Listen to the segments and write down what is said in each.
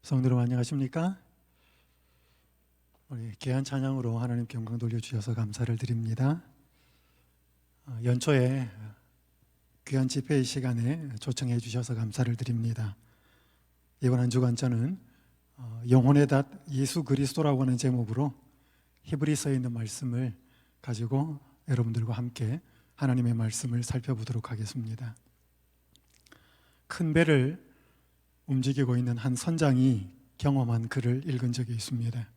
성도 여러분 안녕하십니까? 우리 귀한 찬양으로 하나님께 영광 돌려주셔서 감사를 드립니다. 연초에 귀한 집회의 시간에 초청해 주셔서 감사를 드립니다. 이번 한 주간짜는 영혼의 닷 예수 그리스도라고 하는 제목으로 히브리서에 있는 말씀을 가지고 여러분들과 함께 하나님의 말씀을 살펴보도록 하겠습니다. 큰 배를 움직이고 있는 한 선장이 경험한 글을 읽은 적이 있습니다.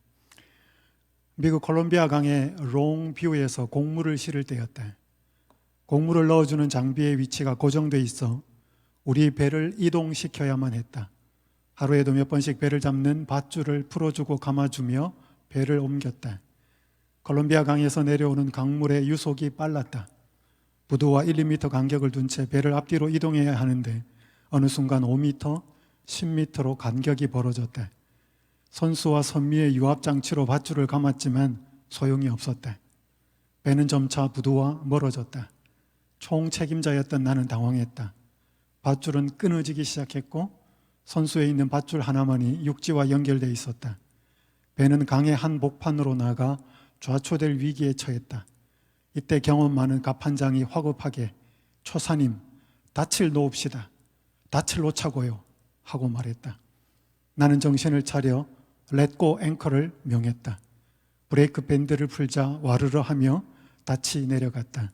미국 콜롬비아 강의 롱뷰에서 곡물을 실을 때였다. 곡물을 넣어주는 장비의 위치가 고정돼 있어 우리 배를 이동시켜야만 했다. 하루에도 몇 번씩 배를 잡는 밧줄을 풀어주고 감아주며 배를 옮겼다. 콜롬비아 강에서 내려오는 강물의 유속이 빨랐다. 부두와 1, 2m 간격을 둔 채 배를 앞뒤로 이동해야 하는데 어느 순간 5m, 10m로 간격이 벌어졌다. 선수와 선미의 유압장치로 밧줄을 감았지만 소용이 없었다. 배는 점차 부두와 멀어졌다. 총책임자였던 나는 당황했다. 밧줄은 끊어지기 시작했고 선수에 있는 밧줄 하나만이 육지와 연결되어 있었다. 배는 강의 한 복판으로 나가 좌초될 위기에 처했다. 이때 경험 많은 갑판장이 화급하게 초사님, 닻을 놓읍시다. 닻을 놓자고요 하고 말했다. 나는 정신을 차려 렛고 앵커를 명했다. 브레이크 밴드를 풀자 와르르 하며 닻이 내려갔다.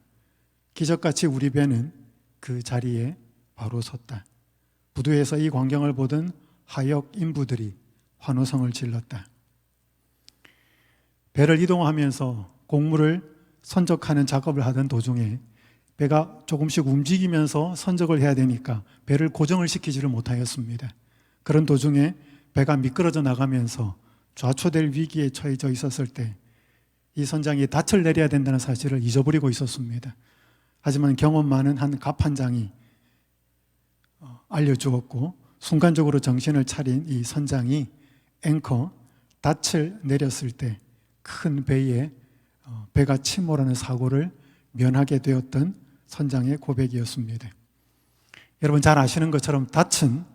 기적같이 우리 배는 그 자리에 바로 섰다. 부두에서 이 광경을 보던 하역 인부들이 환호성을 질렀다. 배를 이동하면서 곡물을 선적하는 작업을 하던 도중에 배가 조금씩 움직이면서 선적을 해야 되니까 배를 고정을 시키지를 못하였습니다. 그런 도중에 배가 미끄러져 나가면서 좌초될 위기에 처해져 있었을 때 이 선장이 닻을 내려야 된다는 사실을 잊어버리고 있었습니다. 하지만 경험 많은 한 갑판장이 알려주었고 순간적으로 정신을 차린 이 선장이 앵커 닻을 내렸을 때 큰 배에 배가 침몰하는 사고를 면하게 되었던 선장의 고백이었습니다. 여러분 잘 아시는 것처럼 닻은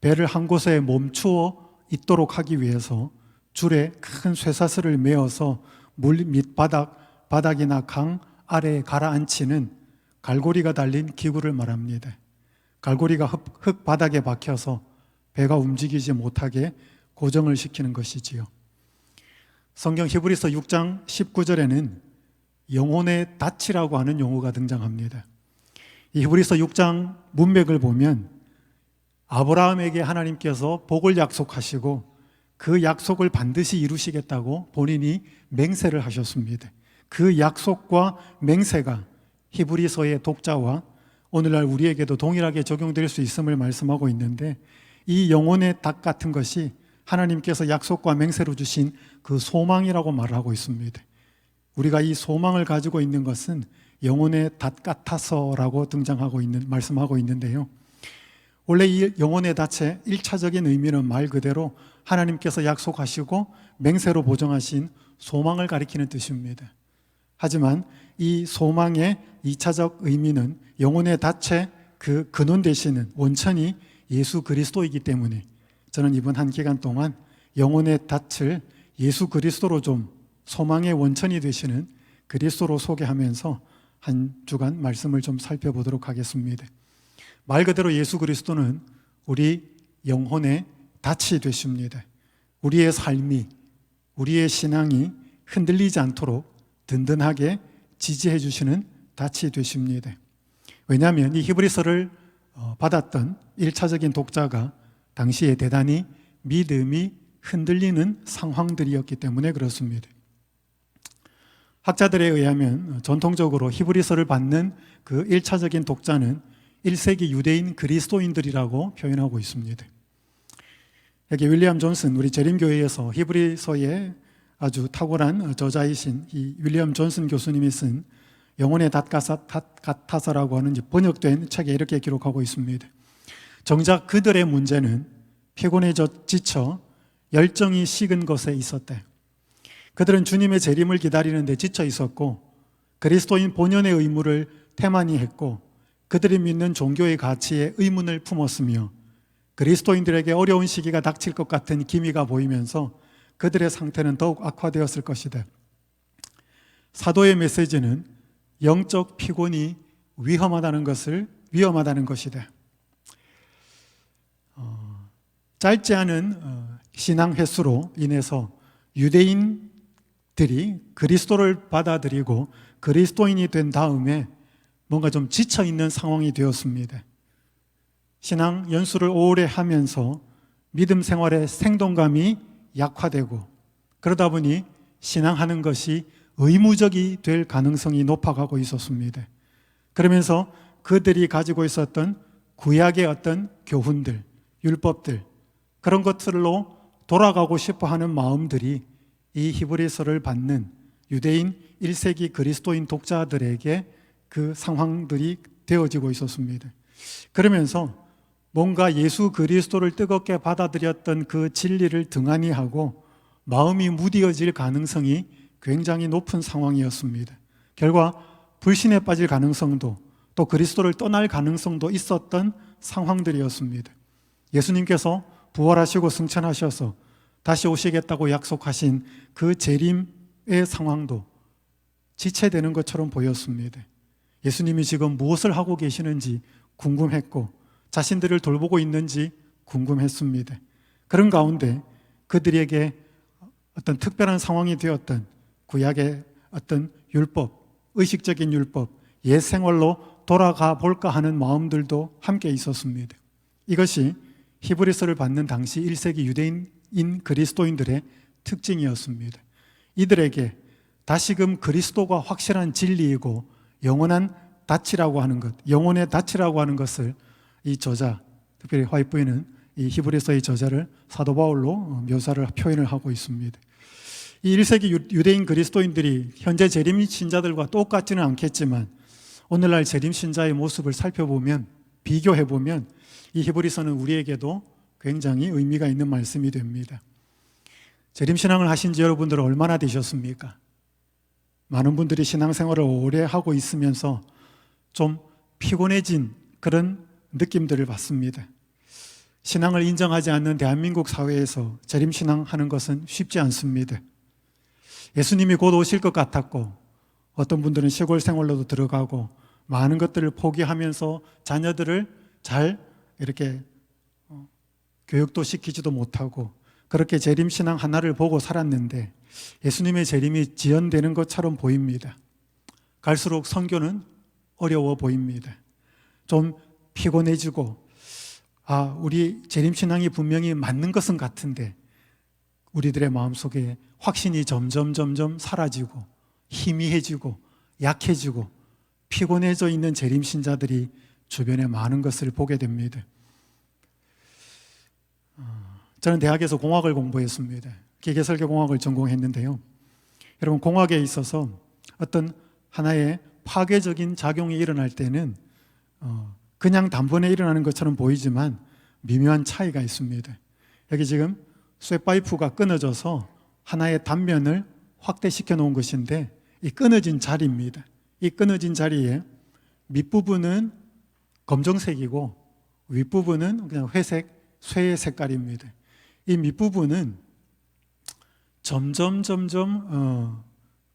배를 한 곳에 멈추어 있도록 하기 위해서 줄에 큰 쇠사슬을 메어서 물 밑바닥, 바닥이나 강 아래에 가라앉히는 갈고리가 달린 기구를 말합니다. 갈고리가 흙 바닥에 박혀서 배가 움직이지 못하게 고정을 시키는 것이지요. 성경 히브리서 6장 19절에는 영혼의 닻이라고 하는 용어가 등장합니다. 이 히브리서 6장 문맥을 보면 아브라함에게 하나님께서 복을 약속하시고 그 약속을 반드시 이루시겠다고 본인이 맹세를 하셨습니다. 그 약속과 맹세가 히브리서의 독자와 오늘날 우리에게도 동일하게 적용될 수 있음을 말씀하고 있는데 이 영혼의 닭 같은 것이 하나님께서 약속과 맹세로 주신 그 소망이라고 말하고 있습니다. 우리가 이 소망을 가지고 있는 것은 영혼의 닷 같아서라고 말씀하고 있는데요. 원래 이 영혼의 닷의 1차적인 의미는 말 그대로 하나님께서 약속하시고 맹세로 보정하신 소망을 가리키는 뜻입니다. 하지만 이 소망의 2차적 의미는 영혼의 닷의 그 근원 되시는 원천이 예수 그리스도이기 때문에 저는 이번 한 기간 동안 영혼의 닻을 예수 그리스도로 좀 소망의 원천이 되시는 그리스도로 소개하면서 한 주간 말씀을 좀 살펴보도록 하겠습니다. 말 그대로 예수 그리스도는 우리 영혼의 닻이 되십니다. 우리의 삶이, 우리의 신앙이 흔들리지 않도록 든든하게 지지해 주시는 닻이 되십니다. 왜냐하면 이 히브리서를 받았던 1차적인 독자가 당시에 대단히 믿음이 흔들리는 상황들이었기 때문에 그렇습니다. 학자들에 의하면 전통적으로 히브리서를 받는 그 1차적인 독자는 1세기 유대인 그리스도인들이라고 표현하고 있습니다. 여기 윌리엄 존슨, 우리 재림교회에서 히브리서의 아주 탁월한 저자이신 이 윌리엄 존슨 교수님이 쓴 영혼의 닷 같아서라고 하는 번역된 책에 이렇게 기록하고 있습니다. 정작 그들의 문제는 피곤해져 지쳐 열정이 식은 것에 있었대. 그들은 주님의 재림을 기다리는 데 지쳐 있었고 그리스도인 본연의 의무를 태만히 했고 그들이 믿는 종교의 가치에 의문을 품었으며 그리스도인들에게 어려운 시기가 닥칠 것 같은 기미가 보이면서 그들의 상태는 더욱 악화되었을 것이다. 사도의 메시지는 영적 피곤이 위험하다는 것이다. 짧지 않은 신앙 횟수로 인해서 유대인들이 그리스도를 받아들이고 그리스도인이 된 다음에 뭔가 좀 지쳐있는 상황이 되었습니다. 신앙 연수를 오래 하면서 믿음 생활의 생동감이 약화되고 그러다 보니 신앙하는 것이 의무적이 될 가능성이 높아가고 있었습니다. 그러면서 그들이 가지고 있었던 구약의 어떤 교훈들, 율법들, 그런 것들로 돌아가고 싶어 하는 마음들이 이 히브리서를 받는 유대인 1세기 그리스도인 독자들에게 그 상황들이 되어지고 있었습니다. 그러면서 뭔가 예수 그리스도를 뜨겁게 받아들였던 그 진리를 등한히 하고 마음이 무디어질 가능성이 굉장히 높은 상황이었습니다. 결과 불신에 빠질 가능성도 또 그리스도를 떠날 가능성도 있었던 상황들이었습니다. 예수님께서 부활하시고 승천하셔서 다시 오시겠다고 약속하신 그 재림의 상황도 지체되는 것처럼 보였습니다. 예수님이 지금 무엇을 하고 계시는지 궁금했고 자신들을 돌보고 있는지 궁금했습니다. 그런 가운데 그들에게 어떤 특별한 상황이 되었던 구약의 어떤 율법, 의식적인 율법, 옛 생활로 돌아가 볼까 하는 마음들도 함께 있었습니다. 이것이 히브리서를 받는 당시 1세기 유대인인 그리스도인들의 특징이었습니다. 이들에게 다시금 그리스도가 확실한 진리이고 영원한 닻이라고 하는 것, 영혼의 닻이라고 하는 것을 이 저자, 특별히 화이트보이는 이 히브리서의 저자를 사도 바울로 묘사를 표현을 하고 있습니다. 이 1세기 유대인 그리스도인들이 현재 재림 신자들과 똑같지는 않겠지만 오늘날 재림 신자의 모습을 살펴보면, 비교해보면 이 히브리서는 우리에게도 굉장히 의미가 있는 말씀이 됩니다. 재림 신앙을 하신 지 여러분들은 얼마나 되셨습니까? 많은 분들이 신앙생활을 오래 하고 있으면서 좀 피곤해진 그런 느낌들을 받습니다. 신앙을 인정하지 않는 대한민국 사회에서 재림신앙하는 것은 쉽지 않습니다. 예수님이 곧 오실 것 같았고 어떤 분들은 시골 생활로도 들어가고 많은 것들을 포기하면서 자녀들을 잘 이렇게 교육도 시키지도 못하고 그렇게 재림신앙 하나를 보고 살았는데 예수님의 재림이 지연되는 것처럼 보입니다. 갈수록 선교는 어려워 보입니다. 좀 피곤해지고 우리 재림신앙이 분명히 맞는 것은 같은데 우리들의 마음속에 확신이 점점 사라지고 희미해지고 약해지고 피곤해져 있는 재림신자들이 주변에 많은 것을 보게 됩니다. 저는 대학에서 공학을 공부했습니다. 기계설계공학을 전공했는데요. 여러분, 공학에 있어서 어떤 하나의 파괴적인 작용이 일어날 때는 그냥 단번에 일어나는 것처럼 보이지만 미묘한 차이가 있습니다. 여기 지금 쇠파이프가 끊어져서 하나의 단면을 확대시켜 놓은 것인데 이 끊어진 자리입니다. 이 끊어진 자리에 밑부분은 검정색이고 윗부분은 그냥 회색, 쇠의 색깔입니다. 이 밑부분은 점점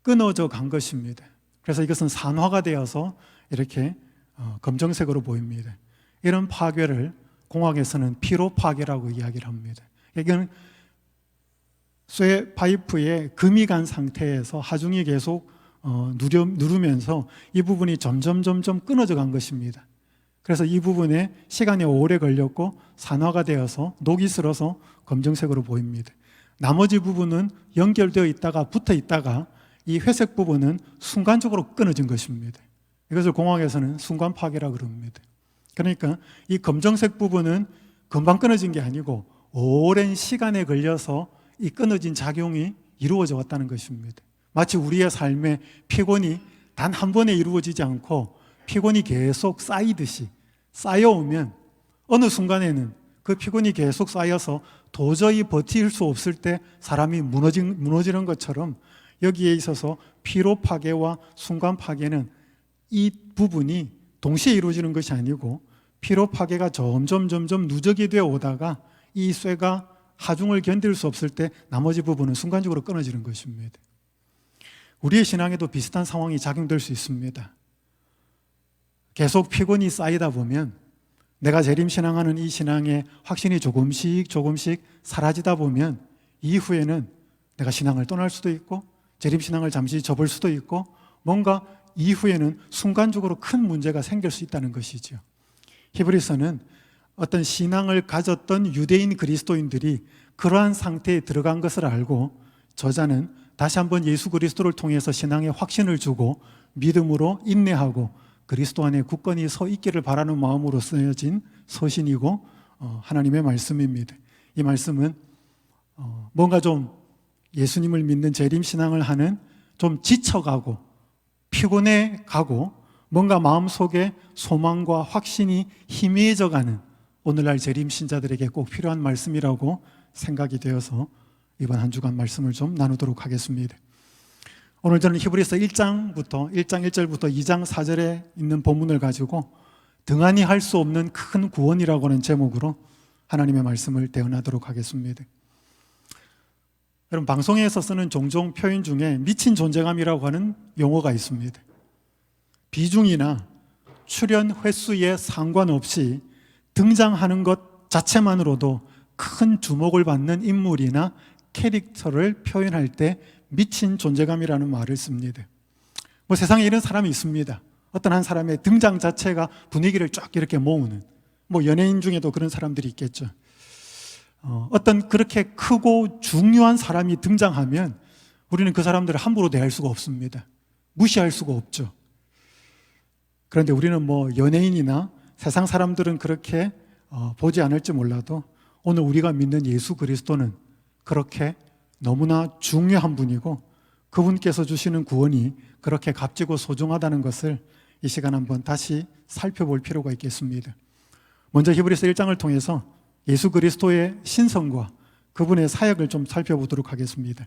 끊어져 간 것입니다. 그래서 이것은 산화가 되어서 이렇게 검정색으로 보입니다. 이런 파괴를 공학에서는 피로 파괴라고 이야기를 합니다. 이건 쇠 파이프에 금이 간 상태에서 하중이 계속 누르면서 이 부분이 점점 끊어져 간 것입니다. 그래서 이 부분에 시간이 오래 걸렸고 산화가 되어서 녹이 슬어서 검정색으로 보입니다. 나머지 부분은 연결되어 있다가 붙어 있다가 이 회색 부분은 순간적으로 끊어진 것입니다. 이것을 공학에서는 순간 파괴라고 그럽니다. 그러니까 이 검정색 부분은 금방 끊어진 게 아니고 오랜 시간에 걸려서 이 끊어진 작용이 이루어져 왔다는 것입니다. 마치 우리의 삶에 피곤이 단 한 번에 이루어지지 않고 피곤이 계속 쌓이듯이 쌓여오면 어느 순간에는 그 피곤이 계속 쌓여서 도저히 버틸 수 없을 때 사람이 무너지는 것처럼 여기에 있어서 피로 파괴와 순간 파괴는 이 부분이 동시에 이루어지는 것이 아니고 피로 파괴가 점점 누적이 되어 오다가 이 쇠가 하중을 견딜 수 없을 때 나머지 부분은 순간적으로 끊어지는 것입니다. 우리의 신앙에도 비슷한 상황이 작용될 수 있습니다. 계속 피곤이 쌓이다 보면 내가 재림신앙하는 이 신앙의 확신이 조금씩 사라지다 보면 이후에는 내가 신앙을 떠날 수도 있고 재림신앙을 잠시 접을 수도 있고 뭔가 이후에는 순간적으로 큰 문제가 생길 수 있다는 것이죠. 히브리서는 어떤 신앙을 가졌던 유대인 그리스도인들이 그러한 상태에 들어간 것을 알고 저자는 다시 한번 예수 그리스도를 통해서 신앙의 확신을 주고 믿음으로 인내하고 그리스도 안에 굳건히 서 있기를 바라는 마음으로 쓰여진 서신이고 하나님의 말씀입니다. 이 말씀은 뭔가 좀 예수님을 믿는 재림신앙을 하는 좀 지쳐가고 피곤해 가고 뭔가 마음속에 소망과 확신이 희미해져가는 오늘날 재림신자들에게 꼭 필요한 말씀이라고 생각이 되어서 이번 한 주간 말씀을 좀 나누도록 하겠습니다. 오늘 저는 히브리서 1장 1절부터 2장 4절에 있는 본문을 가지고 등한히 할 수 없는 큰 구원이라고 하는 제목으로 하나님의 말씀을 대언하도록 하겠습니다. 여러분, 방송에서 쓰는 종종 표현 중에 미친 존재감이라고 하는 용어가 있습니다. 비중이나 출연 횟수에 상관없이 등장하는 것 자체만으로도 큰 주목을 받는 인물이나 캐릭터를 표현할 때 미친 존재감이라는 말을 씁니다. 세상에 이런 사람이 있습니다. 어떤 한 사람의 등장 자체가 분위기를 쫙 이렇게 모으는, 연예인 중에도 그런 사람들이 있겠죠. 어떤 그렇게 크고 중요한 사람이 등장하면 우리는 그 사람들을 함부로 대할 수가 없습니다. 무시할 수가 없죠. 그런데 우리는 연예인이나 세상 사람들은 그렇게 보지 않을지 몰라도 오늘 우리가 믿는 예수 그리스도는 그렇게 너무나 중요한 분이고 그분께서 주시는 구원이 그렇게 값지고 소중하다는 것을 이 시간 한번 다시 살펴볼 필요가 있겠습니다. 먼저 히브리서 1장을 통해서 예수 그리스도의 신성과 그분의 사역을 좀 살펴보도록 하겠습니다.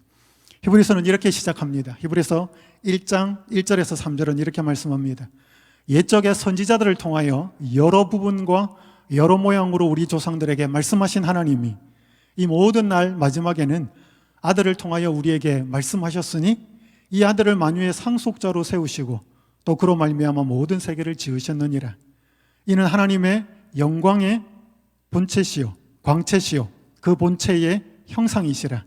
히브리서는 이렇게 시작합니다. 히브리서 1장 1절에서 3절은 이렇게 말씀합니다. 옛적의 선지자들을 통하여 여러 부분과 여러 모양으로 우리 조상들에게 말씀하신 하나님이 이 모든 날 마지막에는 아들을 통하여 우리에게 말씀하셨으니 이 아들을 만유의 상속자로 세우시고 또 그로 말미암아 모든 세계를 지으셨느니라. 이는 하나님의 영광의 본체시요 광채시요 그 본체의 형상이시라.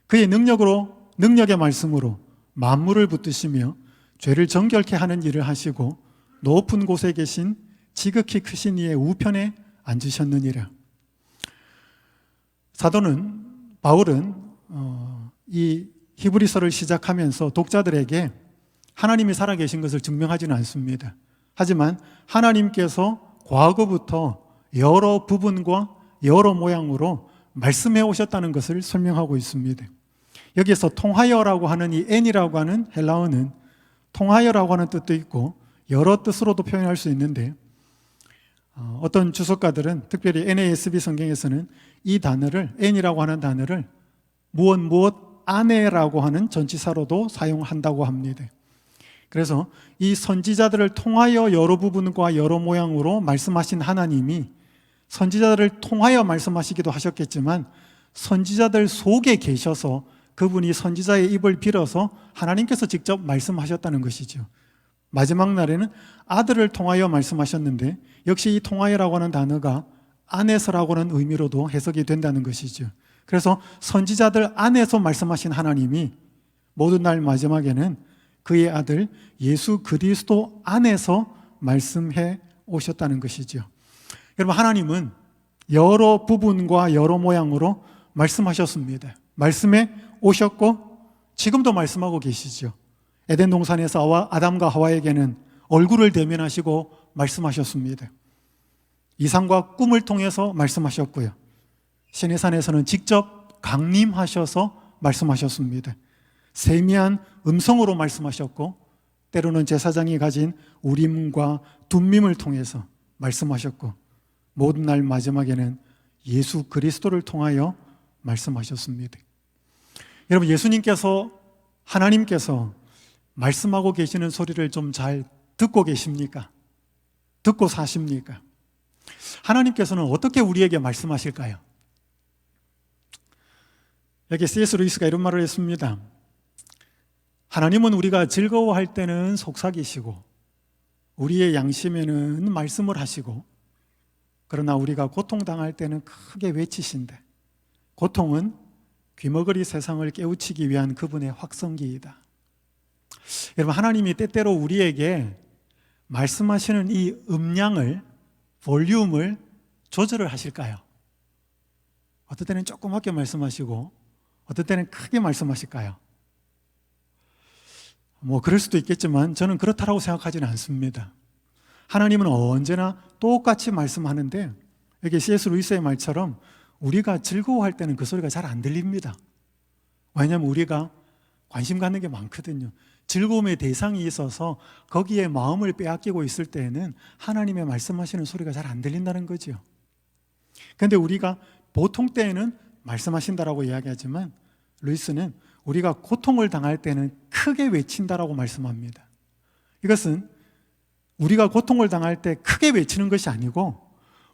그의 능력의 말씀으로 만물을 붙드시며 죄를 정결케 하는 일을 하시고 높은 곳에 계신 지극히 크신 이의 우편에 앉으셨느니라. 사도는 바울은 이 히브리서를 시작하면서 독자들에게 하나님이 살아계신 것을 증명하지는 않습니다. 하지만 하나님께서 과거부터 여러 부분과 여러 모양으로 말씀해 오셨다는 것을 설명하고 있습니다. 여기에서 통하여라고 하는 이 n이라고 하는 헬라어는 통하여라고 하는 뜻도 있고 여러 뜻으로도 표현할 수 있는데 어떤 주석가들은 특별히 NASB 성경에서는 이 단어를 n이라고 하는 단어를 무엇 안에라고 하는 전치사로도 사용한다고 합니다. 그래서 이 선지자들을 통하여 여러 부분과 여러 모양으로 말씀하신 하나님이 선지자들을 통하여 말씀하시기도 하셨겠지만 선지자들 속에 계셔서 그분이 선지자의 입을 빌어서 하나님께서 직접 말씀하셨다는 것이죠. 마지막 날에는 아들을 통하여 말씀하셨는데 역시 이 통하여라고 하는 단어가 안에서라고 하는 의미로도 해석이 된다는 것이죠. 그래서 선지자들 안에서 말씀하신 하나님이 모든 날 마지막에는 그의 아들 예수 그리스도 안에서 말씀해 오셨다는 것이죠. 여러분, 하나님은 여러 부분과 여러 모양으로 말씀하셨습니다. 말씀해 오셨고 지금도 말씀하고 계시죠. 에덴 동산에서 아담과 하와에게는 얼굴을 대면하시고 말씀하셨습니다. 이상과 꿈을 통해서 말씀하셨고요. 시내산에서는 직접 강림하셔서 말씀하셨습니다. 세미한 음성으로 말씀하셨고 때로는 제사장이 가진 우림과 둠밈을 통해서 말씀하셨고 모든 날 마지막에는 예수 그리스도를 통하여 말씀하셨습니다. 여러분, 예수님께서 하나님께서 말씀하고 계시는 소리를 좀 잘 듣고 계십니까? 듣고 사십니까? 하나님께서는 어떻게 우리에게 말씀하실까요? 여기 C.S. 루이스가 이런 말을 했습니다. 하나님은 우리가 즐거워할 때는 속삭이시고 우리의 양심에는 말씀을 하시고, 그러나 우리가 고통당할 때는 크게 외치신대. 고통은 귀머거리 세상을 깨우치기 위한 그분의 확성기이다. 여러분, 하나님이 때때로 우리에게 말씀하시는 이 음량을, 볼륨을 조절을 하실까요? 어떨 때는 조그맣게 말씀하시고 어떨 때는 크게 말씀하실까요? 그럴 수도 있겠지만 저는 그렇다고 생각하지는 않습니다. 하나님은 언제나 똑같이 말씀하는데, 여기 C.S. 루이스의 말처럼 우리가 즐거워할 때는 그 소리가 잘 안 들립니다. 왜냐하면 우리가 관심 갖는 게 많거든요. 즐거움의 대상이 있어서 거기에 마음을 빼앗기고 있을 때에는 하나님의 말씀하시는 소리가 잘 안 들린다는 거죠. 그런데 우리가 보통 때에는 말씀하신다라고 이야기하지만, 루이스는 우리가 고통을 당할 때는 크게 외친다라고 말씀합니다. 이것은 우리가 고통을 당할 때 크게 외치는 것이 아니고,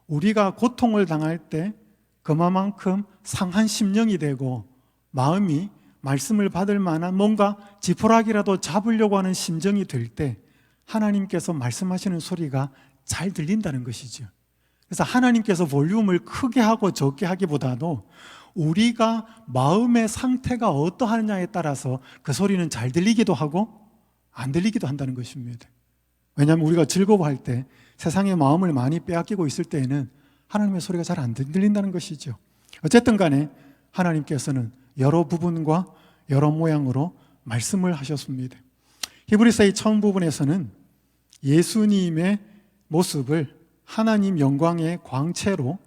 우리가 고통을 당할 때 그만큼 상한 심령이 되고 마음이 말씀을 받을 만한 뭔가 지푸라기라도 잡으려고 하는 심정이 될 때 하나님께서 말씀하시는 소리가 잘 들린다는 것이죠. 그래서 하나님께서 볼륨을 크게 하고 적게 하기보다도 우리가 마음의 상태가 어떠하느냐에 따라서 그 소리는 잘 들리기도 하고 안 들리기도 한다는 것입니다. 왜냐하면 우리가 즐거워할 때, 세상의 마음을 많이 빼앗기고 있을 때에는 하나님의 소리가 잘 안 들린다는 것이죠. 어쨌든 간에 하나님께서는 여러 부분과 여러 모양으로 말씀을 하셨습니다. 히브리서의 처음 부분에서는 예수님의 모습을 하나님 영광의 광채로,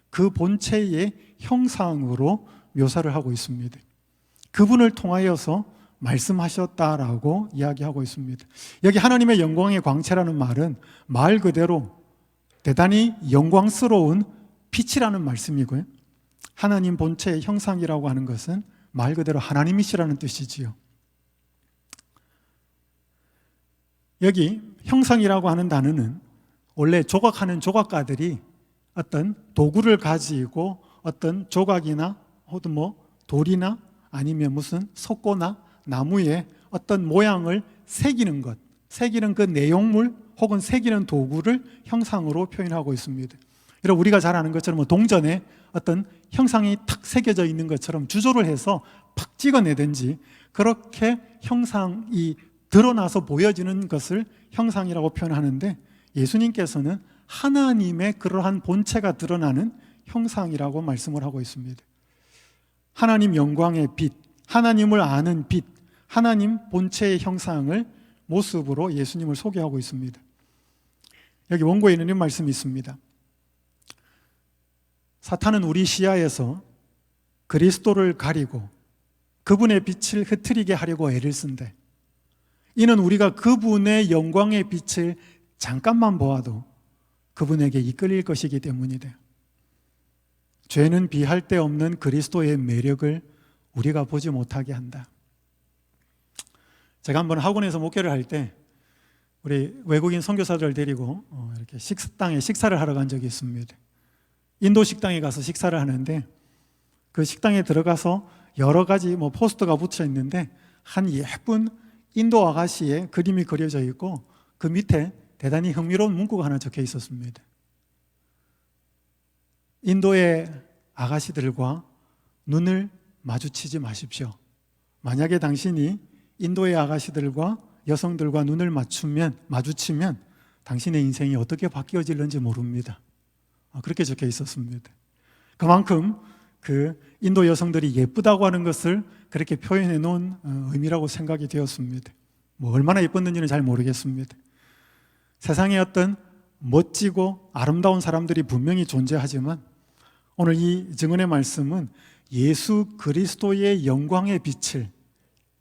그 본체의 형상으로 묘사를 하고 있습니다. 그분을 통하여서 말씀하셨다라고 이야기하고 있습니다. 여기 하나님의 영광의 광채라는 말은 말 그대로 대단히 영광스러운 빛이라는 말씀이고요, 하나님 본체의 형상이라고 하는 것은 말 그대로 하나님이시라는 뜻이지요. 여기 형상이라고 하는 단어는 원래 조각하는 조각가들이 어떤 도구를 가지고 어떤 조각이나 혹은 돌이나 아니면 무슨 석고나 나무에 어떤 모양을 새기는 것, 새기는 그 내용물 혹은 새기는 도구를 형상으로 표현하고 있습니다. 이런 우리가 잘 아는 것처럼 동전에 어떤 형상이 탁 새겨져 있는 것처럼 주조를 해서 팍 찍어내든지, 그렇게 형상이 드러나서 보여지는 것을 형상이라고 표현하는데, 예수님께서는 하나님의 그러한 본체가 드러나는 형상이라고 말씀을 하고 있습니다. 하나님 영광의 빛, 하나님을 아는 빛, 하나님 본체의 형상을 모습으로 예수님을 소개하고 있습니다. 여기 원고에는 이런 말씀이 있습니다. 사탄은 우리 시야에서 그리스도를 가리고 그분의 빛을 흐트리게 하려고 애를 쓴대. 이는 우리가 그분의 영광의 빛을 잠깐만 보아도 그분에게 이끌릴 것이기 때문이래. 죄는 비할 데 없는 그리스도의 매력을 우리가 보지 못하게 한다. 제가 한번 학원에서 목회를 할 때 우리 외국인 선교사들을 데리고 이렇게 식당에 식사를 하러 간 적이 있습니다. 인도 식당에 가서 식사를 하는데, 그 식당에 들어가서 여러 가지 포스터가 붙여 있는데 한 예쁜 인도 아가씨의 그림이 그려져 있고 그 밑에 대단히 흥미로운 문구가 하나 적혀 있었습니다. 인도의 아가씨들과 눈을 마주치지 마십시오. 만약에 당신이 인도의 아가씨들과 여성들과 눈을 마주치면 당신의 인생이 어떻게 바뀌어질는지 모릅니다. 그렇게 적혀 있었습니다. 그만큼 그 인도 여성들이 예쁘다고 하는 것을 그렇게 표현해 놓은 의미라고 생각이 되었습니다. 얼마나 예뻤는지는 잘 모르겠습니다. 세상에 어떤 멋지고 아름다운 사람들이 분명히 존재하지만 오늘 이 증언의 말씀은 예수 그리스도의 영광의 빛을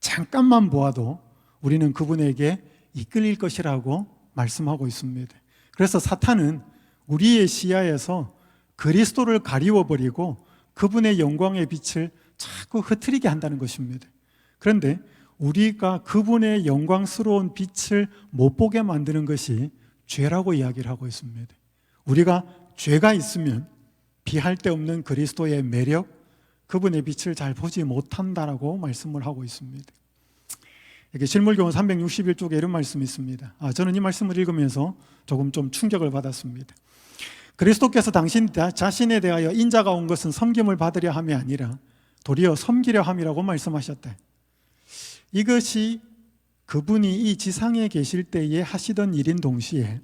잠깐만 보아도 우리는 그분에게 이끌릴 것이라고 말씀하고 있습니다. 그래서 사탄은 우리의 시야에서 그리스도를 가리워버리고 그분의 영광의 빛을 자꾸 흐트리게 한다는 것입니다. 그런데 우리가 그분의 영광스러운 빛을 못 보게 만드는 것이 죄라고 이야기를 하고 있습니다. 우리가 죄가 있으면 비할 데 없는 그리스도의 매력, 그분의 빛을 잘 보지 못한다라고 말씀을 하고 있습니다. 이렇게 실물교훈 361쪽에 이런 말씀이 있습니다. 저는 이 말씀을 읽으면서 조금 좀 충격을 받았습니다. 그리스도께서 당신 자신에 대하여 인자가 온 것은 섬김을 받으려 함이 아니라 도리어 섬기려 함이라고 말씀하셨다. 이것이 그분이 이 지상에 계실 때에 하시던 일인 동시에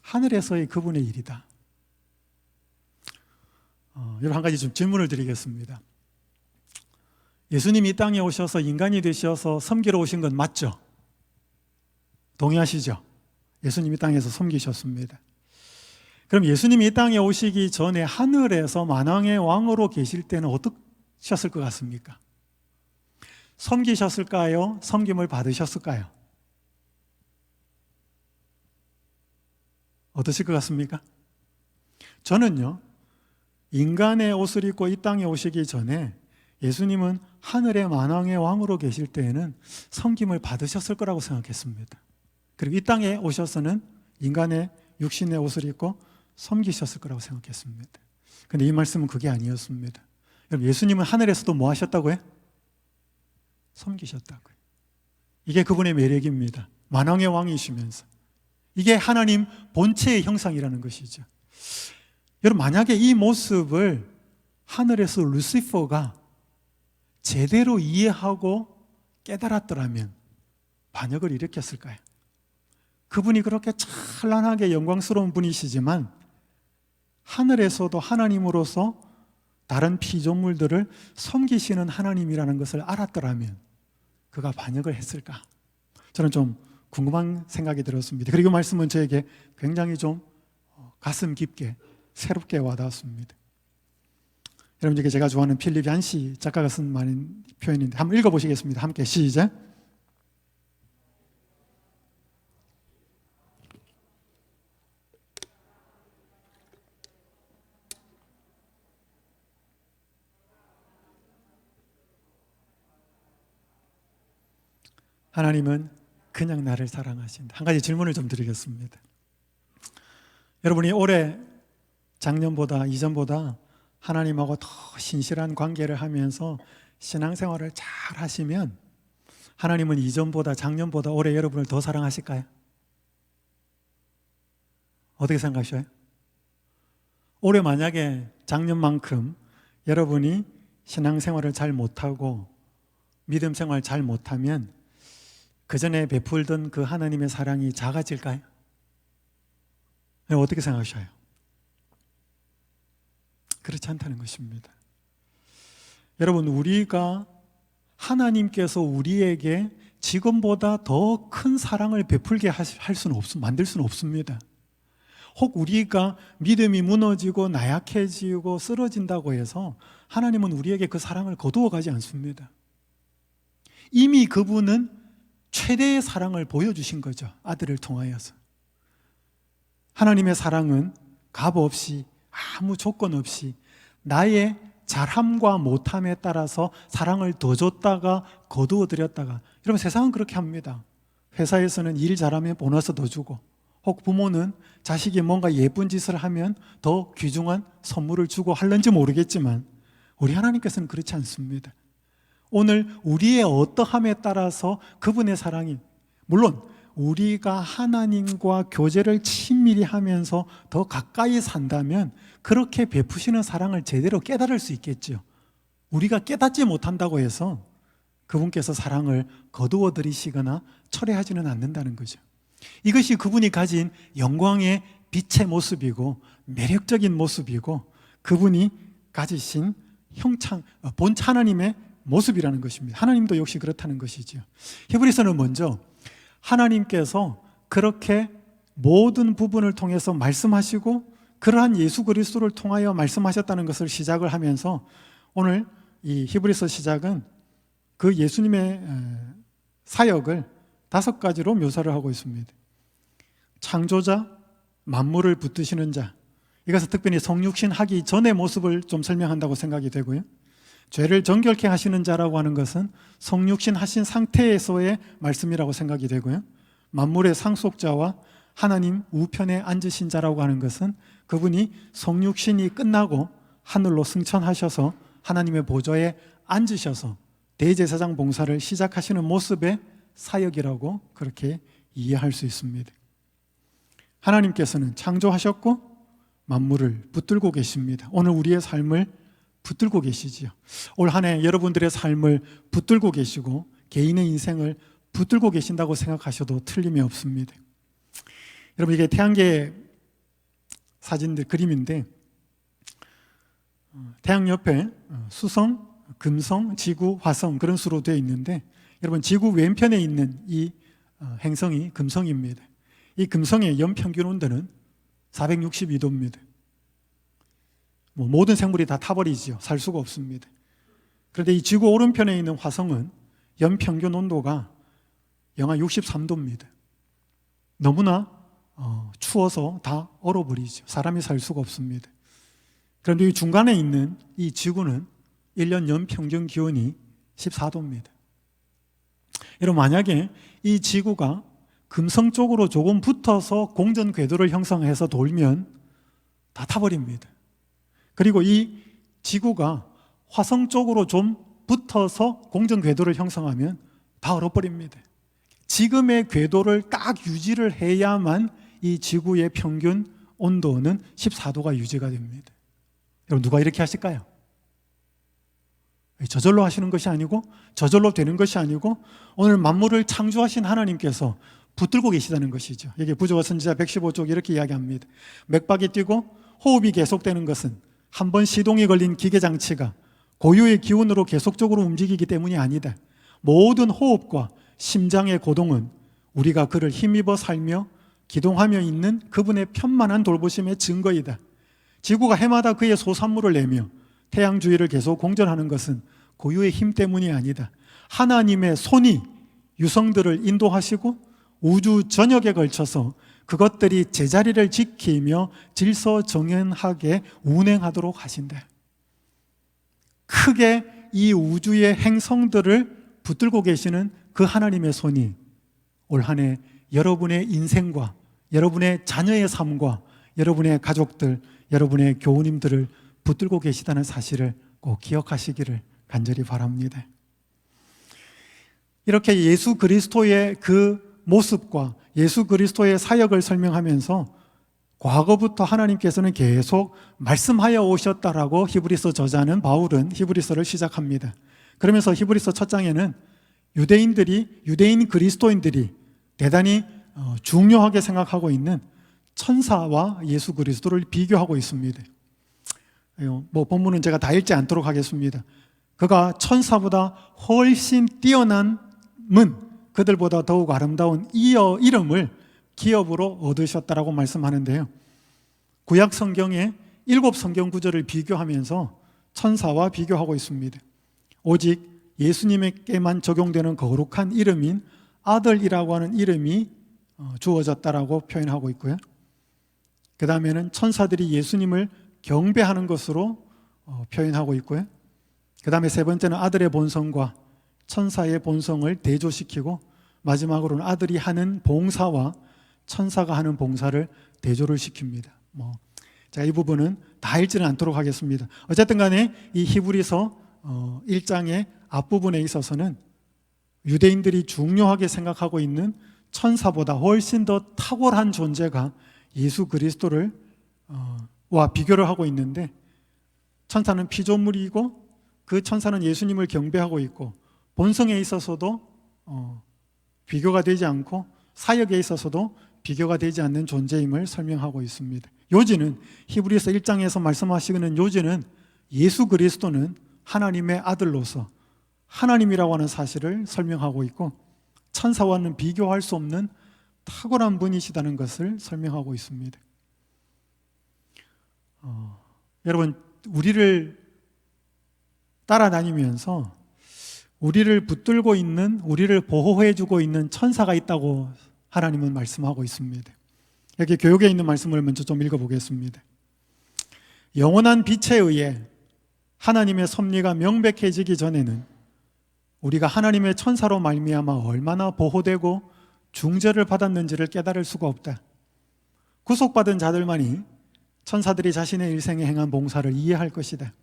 하늘에서의 그분의 일이다. 여러분, 한 가지 좀 질문을 드리겠습니다. 예수님이 이 땅에 오셔서 인간이 되셔서 섬기러 오신 건 맞죠? 동의하시죠? 예수님이 땅에서 섬기셨습니다. 그럼 예수님이 이 땅에 오시기 전에 하늘에서 만왕의 왕으로 계실 때는 어떠셨을 것 같습니까? 섬기셨을까요? 섬김을 받으셨을까요? 어떠실 것 같습니까? 저는요, 인간의 옷을 입고 이 땅에 오시기 전에 예수님은 하늘의 만왕의 왕으로 계실 때에는 섬김을 받으셨을 거라고 생각했습니다. 그리고 이 땅에 오셔서는 인간의 육신의 옷을 입고 섬기셨을 거라고 생각했습니다. 그런데 이 말씀은 그게 아니었습니다. 여러분, 예수님은 하늘에서도 뭐 하셨다고요? 섬기셨다고요. 이게 그분의 매력입니다. 만왕의 왕이시면서. 이게 하나님 본체의 형상이라는 것이죠. 여러분, 만약에 이 모습을 하늘에서 루시퍼가 제대로 이해하고 깨달았더라면 반역을 일으켰을까요? 그분이 그렇게 찬란하게 영광스러운 분이시지만 하늘에서도 하나님으로서 다른 피조물들을 섬기시는 하나님이라는 것을 알았더라면 그가 반역을 했을까? 저는 좀 궁금한 생각이 들었습니다. 그리고 말씀은 저에게 굉장히 좀 가슴 깊게 새롭게 와닿았습니다. 여러분들께 제가 좋아하는 필립 얀시 작가가 쓴 말인 표현인데 한번 읽어보시겠습니다. 함께 시작. 하나님은 그냥 나를 사랑하신다. 한 가지 질문을 좀 드리겠습니다. 여러분이 올해 작년보다 이전보다 하나님하고 더 신실한 관계를 하면서 신앙생활을 잘 하시면 하나님은 이전보다 작년보다 올해 여러분을 더 사랑하실까요? 어떻게 생각하셔요? 올해 만약에 작년만큼 여러분이 신앙생활을 잘 못하고 믿음생활 잘 못하면 그 전에 베풀던 그 하나님의 사랑이 작아질까요? 어떻게 생각하셔요? 그렇지 않다는 것입니다. 여러분, 우리가 하나님께서 우리에게 지금보다 더 큰 사랑을 베풀게 할 수는 만들 수는 없습니다. 혹 우리가 믿음이 무너지고 나약해지고 쓰러진다고 해서 하나님은 우리에게 그 사랑을 거두어 가지 않습니다. 이미 그분은 최대의 사랑을 보여주신 거죠. 아들을 통하여서. 하나님의 사랑은 값 없이 아무 조건 없이 나의 잘함과 못함에 따라서 사랑을 더 줬다가 거두어 드렸다가. 여러분, 세상은 그렇게 합니다. 회사에서는 일 잘하면 보너스 더 주고, 혹 부모는 자식이 뭔가 예쁜 짓을 하면 더 귀중한 선물을 주고 할는지 모르겠지만 우리 하나님께서는 그렇지 않습니다. 오늘 우리의 어떠함에 따라서 그분의 사랑이, 물론 우리가 하나님과 교제를 친밀히 하면서 더 가까이 산다면 그렇게 베푸시는 사랑을 제대로 깨달을 수 있겠죠. 우리가 깨닫지 못한다고 해서 그분께서 사랑을 거두어 들이시거나 철회하지는 않는다는 거죠. 이것이 그분이 가진 영광의 빛의 모습이고 매력적인 모습이고 그분이 가지신 본 하나님의 모습이라는 것입니다. 하나님도 역시 그렇다는 것이죠. 히브리서는 먼저 하나님께서 그렇게 모든 부분을 통해서 말씀하시고 그러한 예수 그리스도를 통하여 말씀하셨다는 것을 시작을 하면서 오늘 이 히브리서 시작은 그 예수님의 사역을 5가지로 묘사를 하고 있습니다. 창조자, 만물을 붙드시는 자, 이것은 특별히 성육신 하기 전의 모습을 좀 설명한다고 생각이 되고요. 죄를 정결케 하시는 자라고 하는 것은 성육신 하신 상태에서의 말씀이라고 생각이 되고요. 만물의 상속자와 하나님 우편에 앉으신 자라고 하는 것은 그분이 성육신이 끝나고 하늘로 승천하셔서 하나님의 보좌에 앉으셔서 대제사장 봉사를 시작하시는 모습의 사역이라고 그렇게 이해할 수 있습니다. 하나님께서는 창조하셨고 만물을 붙들고 계십니다. 오늘 우리의 삶을 붙들고 계시지요. 올 한 해 여러분들의 삶을 붙들고 계시고 개인의 인생을 붙들고 계신다고 생각하셔도 틀림이 없습니다. 여러분, 이게 태양계 사진들 그림인데 태양 옆에 수성, 금성, 지구, 화성 그런 수로 되어 있는데 여러분, 지구 왼편에 있는 이 행성이 금성입니다. 이 금성의 연평균 온도는 462도입니다. 모든 생물이 다 타버리죠. 살 수가 없습니다. 그런데 이 지구 오른편에 있는 화성은 연평균 온도가 영하 63도입니다. 너무나 추워서 다 얼어버리죠. 사람이 살 수가 없습니다. 그런데 이 중간에 있는 이 지구는 1년 연평균 기온이 14도입니다. 여러분, 만약에 이 지구가 금성 쪽으로 조금 붙어서 공전 궤도를 형성해서 돌면 다 타버립니다. 그리고 이 지구가 화성 쪽으로 좀 붙어서 공전 궤도를 형성하면 다 얼어버립니다. 지금의 궤도를 딱 유지를 해야만 이 지구의 평균 온도는 14도가 유지가 됩니다. 여러분, 누가 이렇게 하실까요? 저절로 하시는 것이 아니고 저절로 되는 것이 아니고 오늘 만물을 창조하신 하나님께서 붙들고 계시다는 것이죠. 여기 부조와 선지자 115쪽 이렇게 이야기합니다. 맥박이 뛰고 호흡이 계속되는 것은 한 번 시동이 걸린 기계장치가 고유의 기운으로 계속적으로 움직이기 때문이 아니다. 모든 호흡과 심장의 고동은 우리가 그를 힘입어 살며 기동하며 있는 그분의 편만한 돌보심의 증거이다. 지구가 해마다 그의 소산물을 내며 태양 주위를 계속 공전하는 것은 고유의 힘 때문이 아니다. 하나님의 손이 유성들을 인도하시고 우주 전역에 걸쳐서 그것들이 제자리를 지키며 질서정연하게 운행하도록 하신다. 크게 이 우주의 행성들을 붙들고 계시는 그 하나님의 손이 올 한 해 여러분의 인생과 여러분의 자녀의 삶과 여러분의 가족들, 여러분의 교우님들을 붙들고 계시다는 사실을 꼭 기억하시기를 간절히 바랍니다. 이렇게 예수 그리스도의 그 모습과 예수 그리스도의 사역을 설명하면서 과거부터 하나님께서는 계속 말씀하여 오셨다라고 히브리서 저자는 바울은 히브리서를 시작합니다. 그러면서 히브리서 첫 장에는 유대인 그리스도인들이 대단히 중요하게 생각하고 있는 천사와 예수 그리스도를 비교하고 있습니다. 본문은 제가 다 읽지 않도록 하겠습니다. 그가 천사보다 훨씬 뛰어남은 그들보다 더욱 아름다운 이름을 기업으로 얻으셨다라고 말씀하는데요. 구약 성경의 7 성경 구절을 비교하면서 천사와 비교하고 있습니다. 오직 예수님에게만 적용되는 거룩한 이름인 아들이라고 하는 이름이 주어졌다라고 표현하고 있고요. 그 다음에는 천사들이 예수님을 경배하는 것으로 표현하고 있고요. 그 다음에 세 번째는 아들의 본성과 천사의 본성을 대조시키고 마지막으로는 아들이 하는 봉사와 천사가 하는 봉사를 대조를 시킵니다. 제가 이 부분은 다 읽지는 않도록 하겠습니다. 어쨌든 간에 이 히브리서 1장의 앞부분에 있어서는 유대인들이 중요하게 생각하고 있는 천사보다 훨씬 더 탁월한 존재가 예수 그리스도를 와 비교를 하고 있는데, 천사는 피조물이고 그 천사는 예수님을 경배하고 있고 본성에 있어서도 비교가 되지 않고 사역에 있어서도 비교가 되지 않는 존재임을 설명하고 있습니다. 요지는 히브리서 1장에서 말씀하시는 요지는 예수 그리스도는 하나님의 아들로서 하나님이라고 하는 사실을 설명하고 있고 천사와는 비교할 수 없는 탁월한 분이시다는 것을 설명하고 있습니다. 여러분, 우리를 따라다니면서 우리를 붙들고 있는, 우리를 보호해주고 있는 천사가 있다고 하나님은 말씀하고 있습니다. 여기 교역에 있는 말씀을 먼저 좀 읽어보겠습니다. 영원한 빛에 의해 하나님의 섭리가 명백해지기 전에는 우리가 하나님의 천사로 말미암아 얼마나 보호되고 중재를 받았는지를 깨달을 수가 없다. 구속받은 자들만이 천사들이 자신의 일생에 행한 봉사를 이해할 것이다.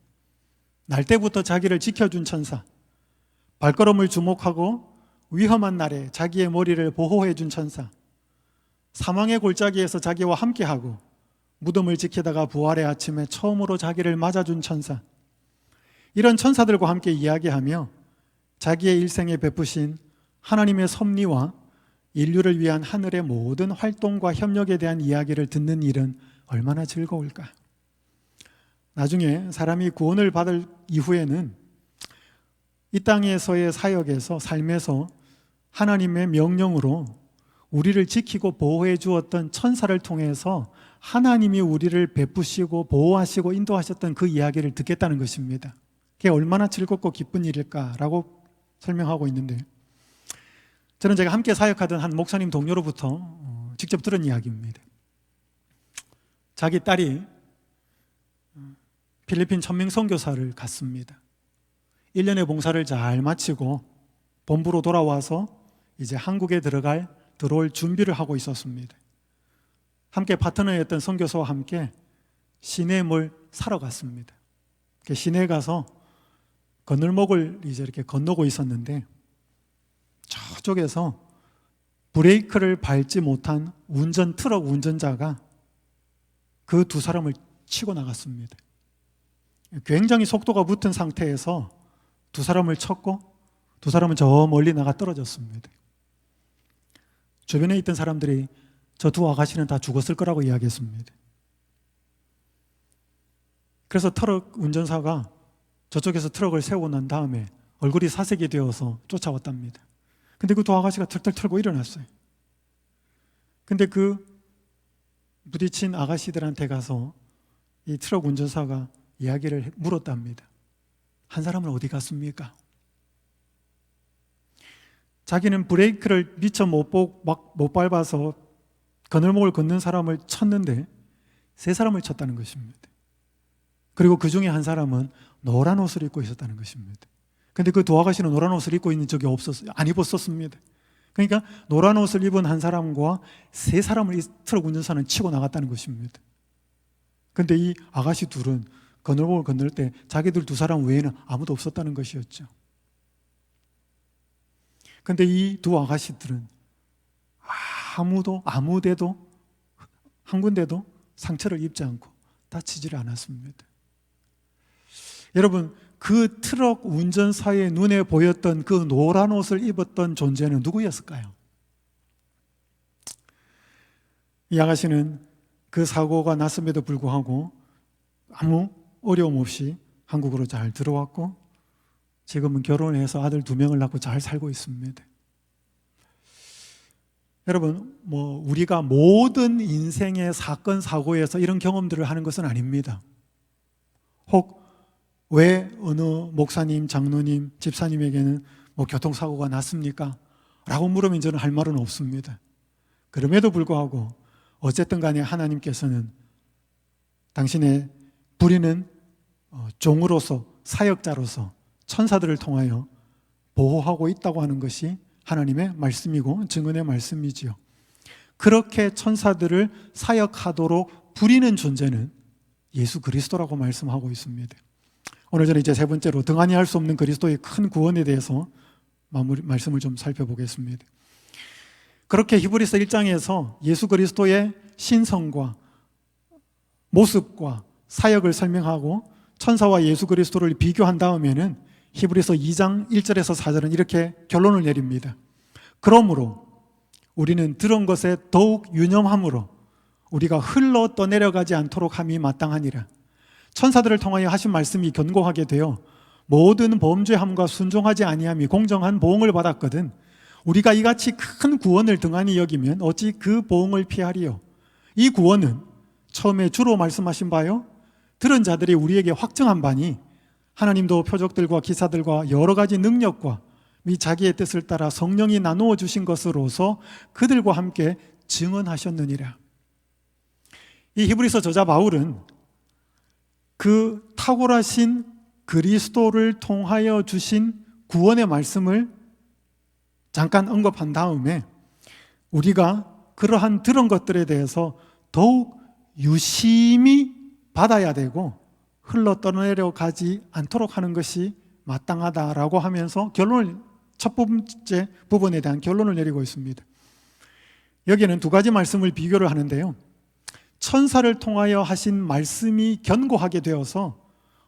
날 때부터 자기를 지켜준 천사, 발걸음을 주목하고 위험한 날에 자기의 머리를 보호해준 천사, 사망의 골짜기에서 자기와 함께하고 무덤을 지키다가 부활의 아침에 처음으로 자기를 맞아준 천사, 이런 천사들과 함께 이야기하며 자기의 일생에 베푸신 하나님의 섭리와 인류를 위한 하늘의 모든 활동과 협력에 대한 이야기를 듣는 일은 얼마나 즐거울까. 나중에 사람이 구원을 받을 이후에는 이 땅에서의 사역에서, 삶에서 하나님의 명령으로 우리를 지키고 보호해 주었던 천사를 통해서 하나님이 우리를 베푸시고 보호하시고 인도하셨던 그 이야기를 듣겠다는 것입니다. 그게 얼마나 즐겁고 기쁜 일일까라고 설명하고 있는데, 저는 제가 함께 사역하던 한 목사님 동료로부터 직접 들은 이야기입니다. 자기 딸이 필리핀 천명 선교사를 갔습니다. 1년의 봉사를 잘 마치고 본부로 돌아와서 이제 한국에 들어올 준비를 하고 있었습니다. 함께 파트너였던 선교사와 함께 시내에 뭘 사러 갔습니다. 시내에 가서 건널목을 이제 이렇게 건너고 있었는데, 저쪽에서 브레이크를 밟지 못한 트럭 운전자가 그 두 사람을 치고 나갔습니다. 굉장히 속도가 붙은 상태에서 두 사람을 쳤고 두 사람은 저 멀리 나가 떨어졌습니다. 주변에 있던 사람들이 저 두 아가씨는 다 죽었을 거라고 이야기했습니다. 그래서 트럭 운전사가 저쪽에서 트럭을 세우고 난 다음에 얼굴이 사색이 되어서 쫓아왔답니다. 근데 그 두 아가씨가 털털 털고 일어났어요. 근데 그 부딪힌 아가씨들한테 가서 이 트럭 운전사가 이야기를 물었답니다. 한 사람은 어디 갔습니까? 자기는 브레이크를 미처 못 밟아서 건널목을 걷는 사람을 쳤는데 세 사람을 쳤다는 것입니다. 그리고 그 중에 한 사람은 노란 옷을 입고 있었다는 것입니다. 근데 그 두 아가씨는 노란 옷을 입고 있는 적이 없었어요. 안 입었었습니다. 그러니까 노란 옷을 입은 한 사람과 세 사람을 이 트럭 운전사는 치고 나갔다는 것입니다. 근데 이 아가씨 둘은 건널목을 건널 때 자기들 두 사람 외에는 아무도 없었다는 것이었죠. 근데 이 두 아가씨들은 아무데도 한 군데도 상처를 입지 않고 다치지를 않았습니다. 여러분, 그 트럭 운전사의 눈에 보였던 그 노란 옷을 입었던 존재는 누구였을까요? 이 아가씨는 그 사고가 났음에도 불구하고 아무 어려움 없이 한국으로 잘 들어왔고 지금은 결혼해서 아들 2명을 낳고 잘 살고 있습니다. 여러분, 우리가 모든 인생의 사건, 사고에서 이런 경험들을 하는 것은 아닙니다. 혹 왜 어느 목사님, 장로님, 집사님에게는 교통사고가 났습니까? 라고 물으면 저는 할 말은 없습니다. 그럼에도 불구하고 어쨌든 간에 하나님께서는 당신의 부리는 종으로서, 사역자로서 천사들을 통하여 보호하고 있다고 하는 것이 하나님의 말씀이고 증언의 말씀이지요. 그렇게 천사들을 사역하도록 부리는 존재는 예수 그리스도라고 말씀하고 있습니다. 오늘 저는 이제 세 번째로 등한히 할 수 없는 그리스도의 큰 구원에 대해서 말씀을 좀 살펴보겠습니다. 그렇게 히브리서 1장에서 예수 그리스도의 신성과 모습과 사역을 설명하고 천사와 예수 그리스도를 비교한 다음에는 히브리서 2장 1절에서 4절은 이렇게 결론을 내립니다. 그러므로 우리는 들은 것에 더욱 유념함으로 우리가 흘러 떠내려가지 않도록 함이 마땅하니라. 천사들을 통하여 하신 말씀이 견고하게 되어 모든 범죄함과 순종하지 아니함이 공정한 보응을 받았거든 우리가 이같이 큰 구원을 등한히 여기면 어찌 그 보응을 피하리요. 이 구원은 처음에 주로 말씀하신 바요 들은 자들이 우리에게 확증한 바니 하나님도 표적들과 기사들과 여러 가지 능력과 미 자기의 뜻을 따라 성령이 나누어 주신 것으로서 그들과 함께 증언하셨느니라. 이 히브리서 저자 바울은 그 탁월하신 그리스도를 통하여 주신 구원의 말씀을 잠깐 언급한 다음에 우리가 그러한 들은 것들에 대해서 더욱 유심히 받아야 되고 흘러 떠내려가지 않도록 하는 것이 마땅하다라고 하면서 첫 번째 부분에 대한 결론을 내리고 있습니다. 여기에는 두 가지 말씀을 비교를 하는데요. 천사를 통하여 하신 말씀이 견고하게 되어서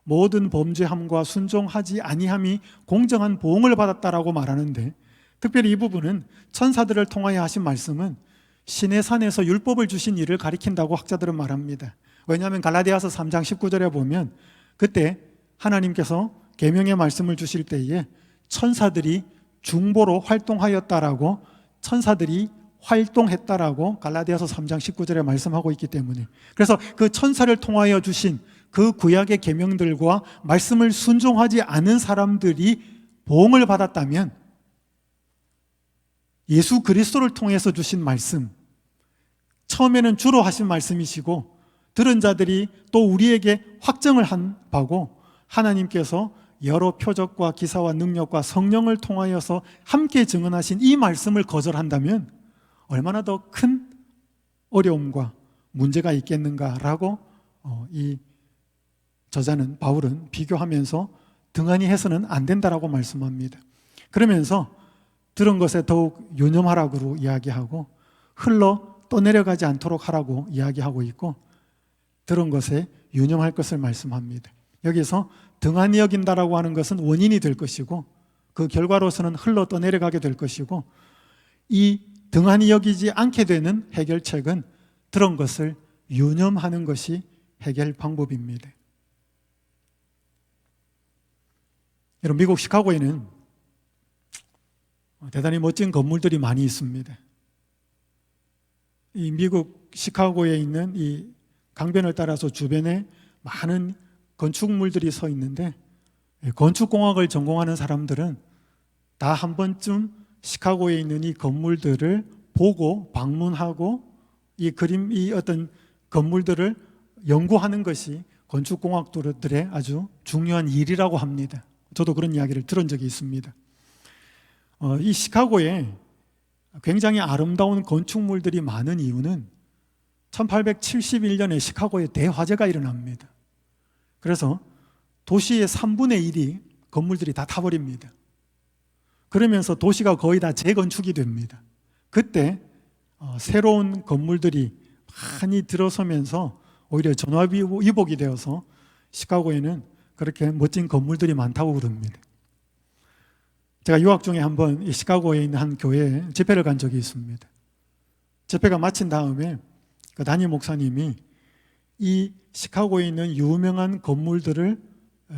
모든 범죄함과 순종하지 아니함이 공정한 보응을 받았다라고 말하는데, 특별히 이 부분은 천사들을 통하여 하신 말씀은 신의 산에서 율법을 주신 일을 가리킨다고 학자들은 말합니다. 왜냐하면 갈라디아서 3장 19절에 보면 그때 하나님께서 계명의 말씀을 주실 때에 천사들이 중보로 활동하였다라고, 천사들이 활동했다라고 갈라디아서 3장 19절에 말씀하고 있기 때문에, 그래서 그 천사를 통하여 주신 그 구약의 계명들과 말씀을 순종하지 않은 사람들이 보응을 받았다면 예수 그리스도를 통해서 주신 말씀, 처음에는 주로 하신 말씀이시고 들은 자들이 또 우리에게 확정을 한 바고, 하나님께서 여러 표적과 기사와 능력과 성령을 통하여서 함께 증언하신 이 말씀을 거절한다면 얼마나 더 큰 어려움과 문제가 있겠는가라고 이 저자는, 바울은 비교하면서 등한히 해서는 안 된다라고 말씀합니다. 그러면서 들은 것에 더욱 유념하라고 이야기하고 흘러 떠내려가지 않도록 하라고 이야기하고 있고, 들은 것에 유념할 것을 말씀합니다. 여기서 등한히 여긴다라고 하는 것은 원인이 될 것이고 그 결과로서는 흘러 떠내려가게 될 것이고, 이 등한히 여기지 않게 되는 해결책은 들은 것을 유념하는 것이 해결 방법입니다. 여러분, 미국 시카고에는 대단히 멋진 건물들이 많이 있습니다. 이 미국 시카고에 있는 이 강변을 따라서 주변에 많은 건축물들이 서 있는데, 건축공학을 전공하는 사람들은 다 한 번쯤 시카고에 있는 이 건물들을 보고 방문하고 이 어떤 건물들을 연구하는 것이 건축공학들의 아주 중요한 일이라고 합니다. 저도 그런 이야기를 들은 적이 있습니다. 이 시카고에 굉장히 아름다운 건축물들이 많은 이유는 1871년에 시카고에 대화재가 일어납니다. 그래서 도시의 3분의 1이 건물들이 다 타버립니다. 그러면서 도시가 거의 다 재건축이 됩니다. 그때 새로운 건물들이 많이 들어서면서 오히려 전화위복이 되어서 시카고에는 그렇게 멋진 건물들이 많다고 그럽니다. 제가 유학 중에 한번 이 시카고에 있는 한 교회에 집회를 간 적이 있습니다. 집회가 마친 다음에 그 담임 목사님이 이 시카고에 있는 유명한 건물들을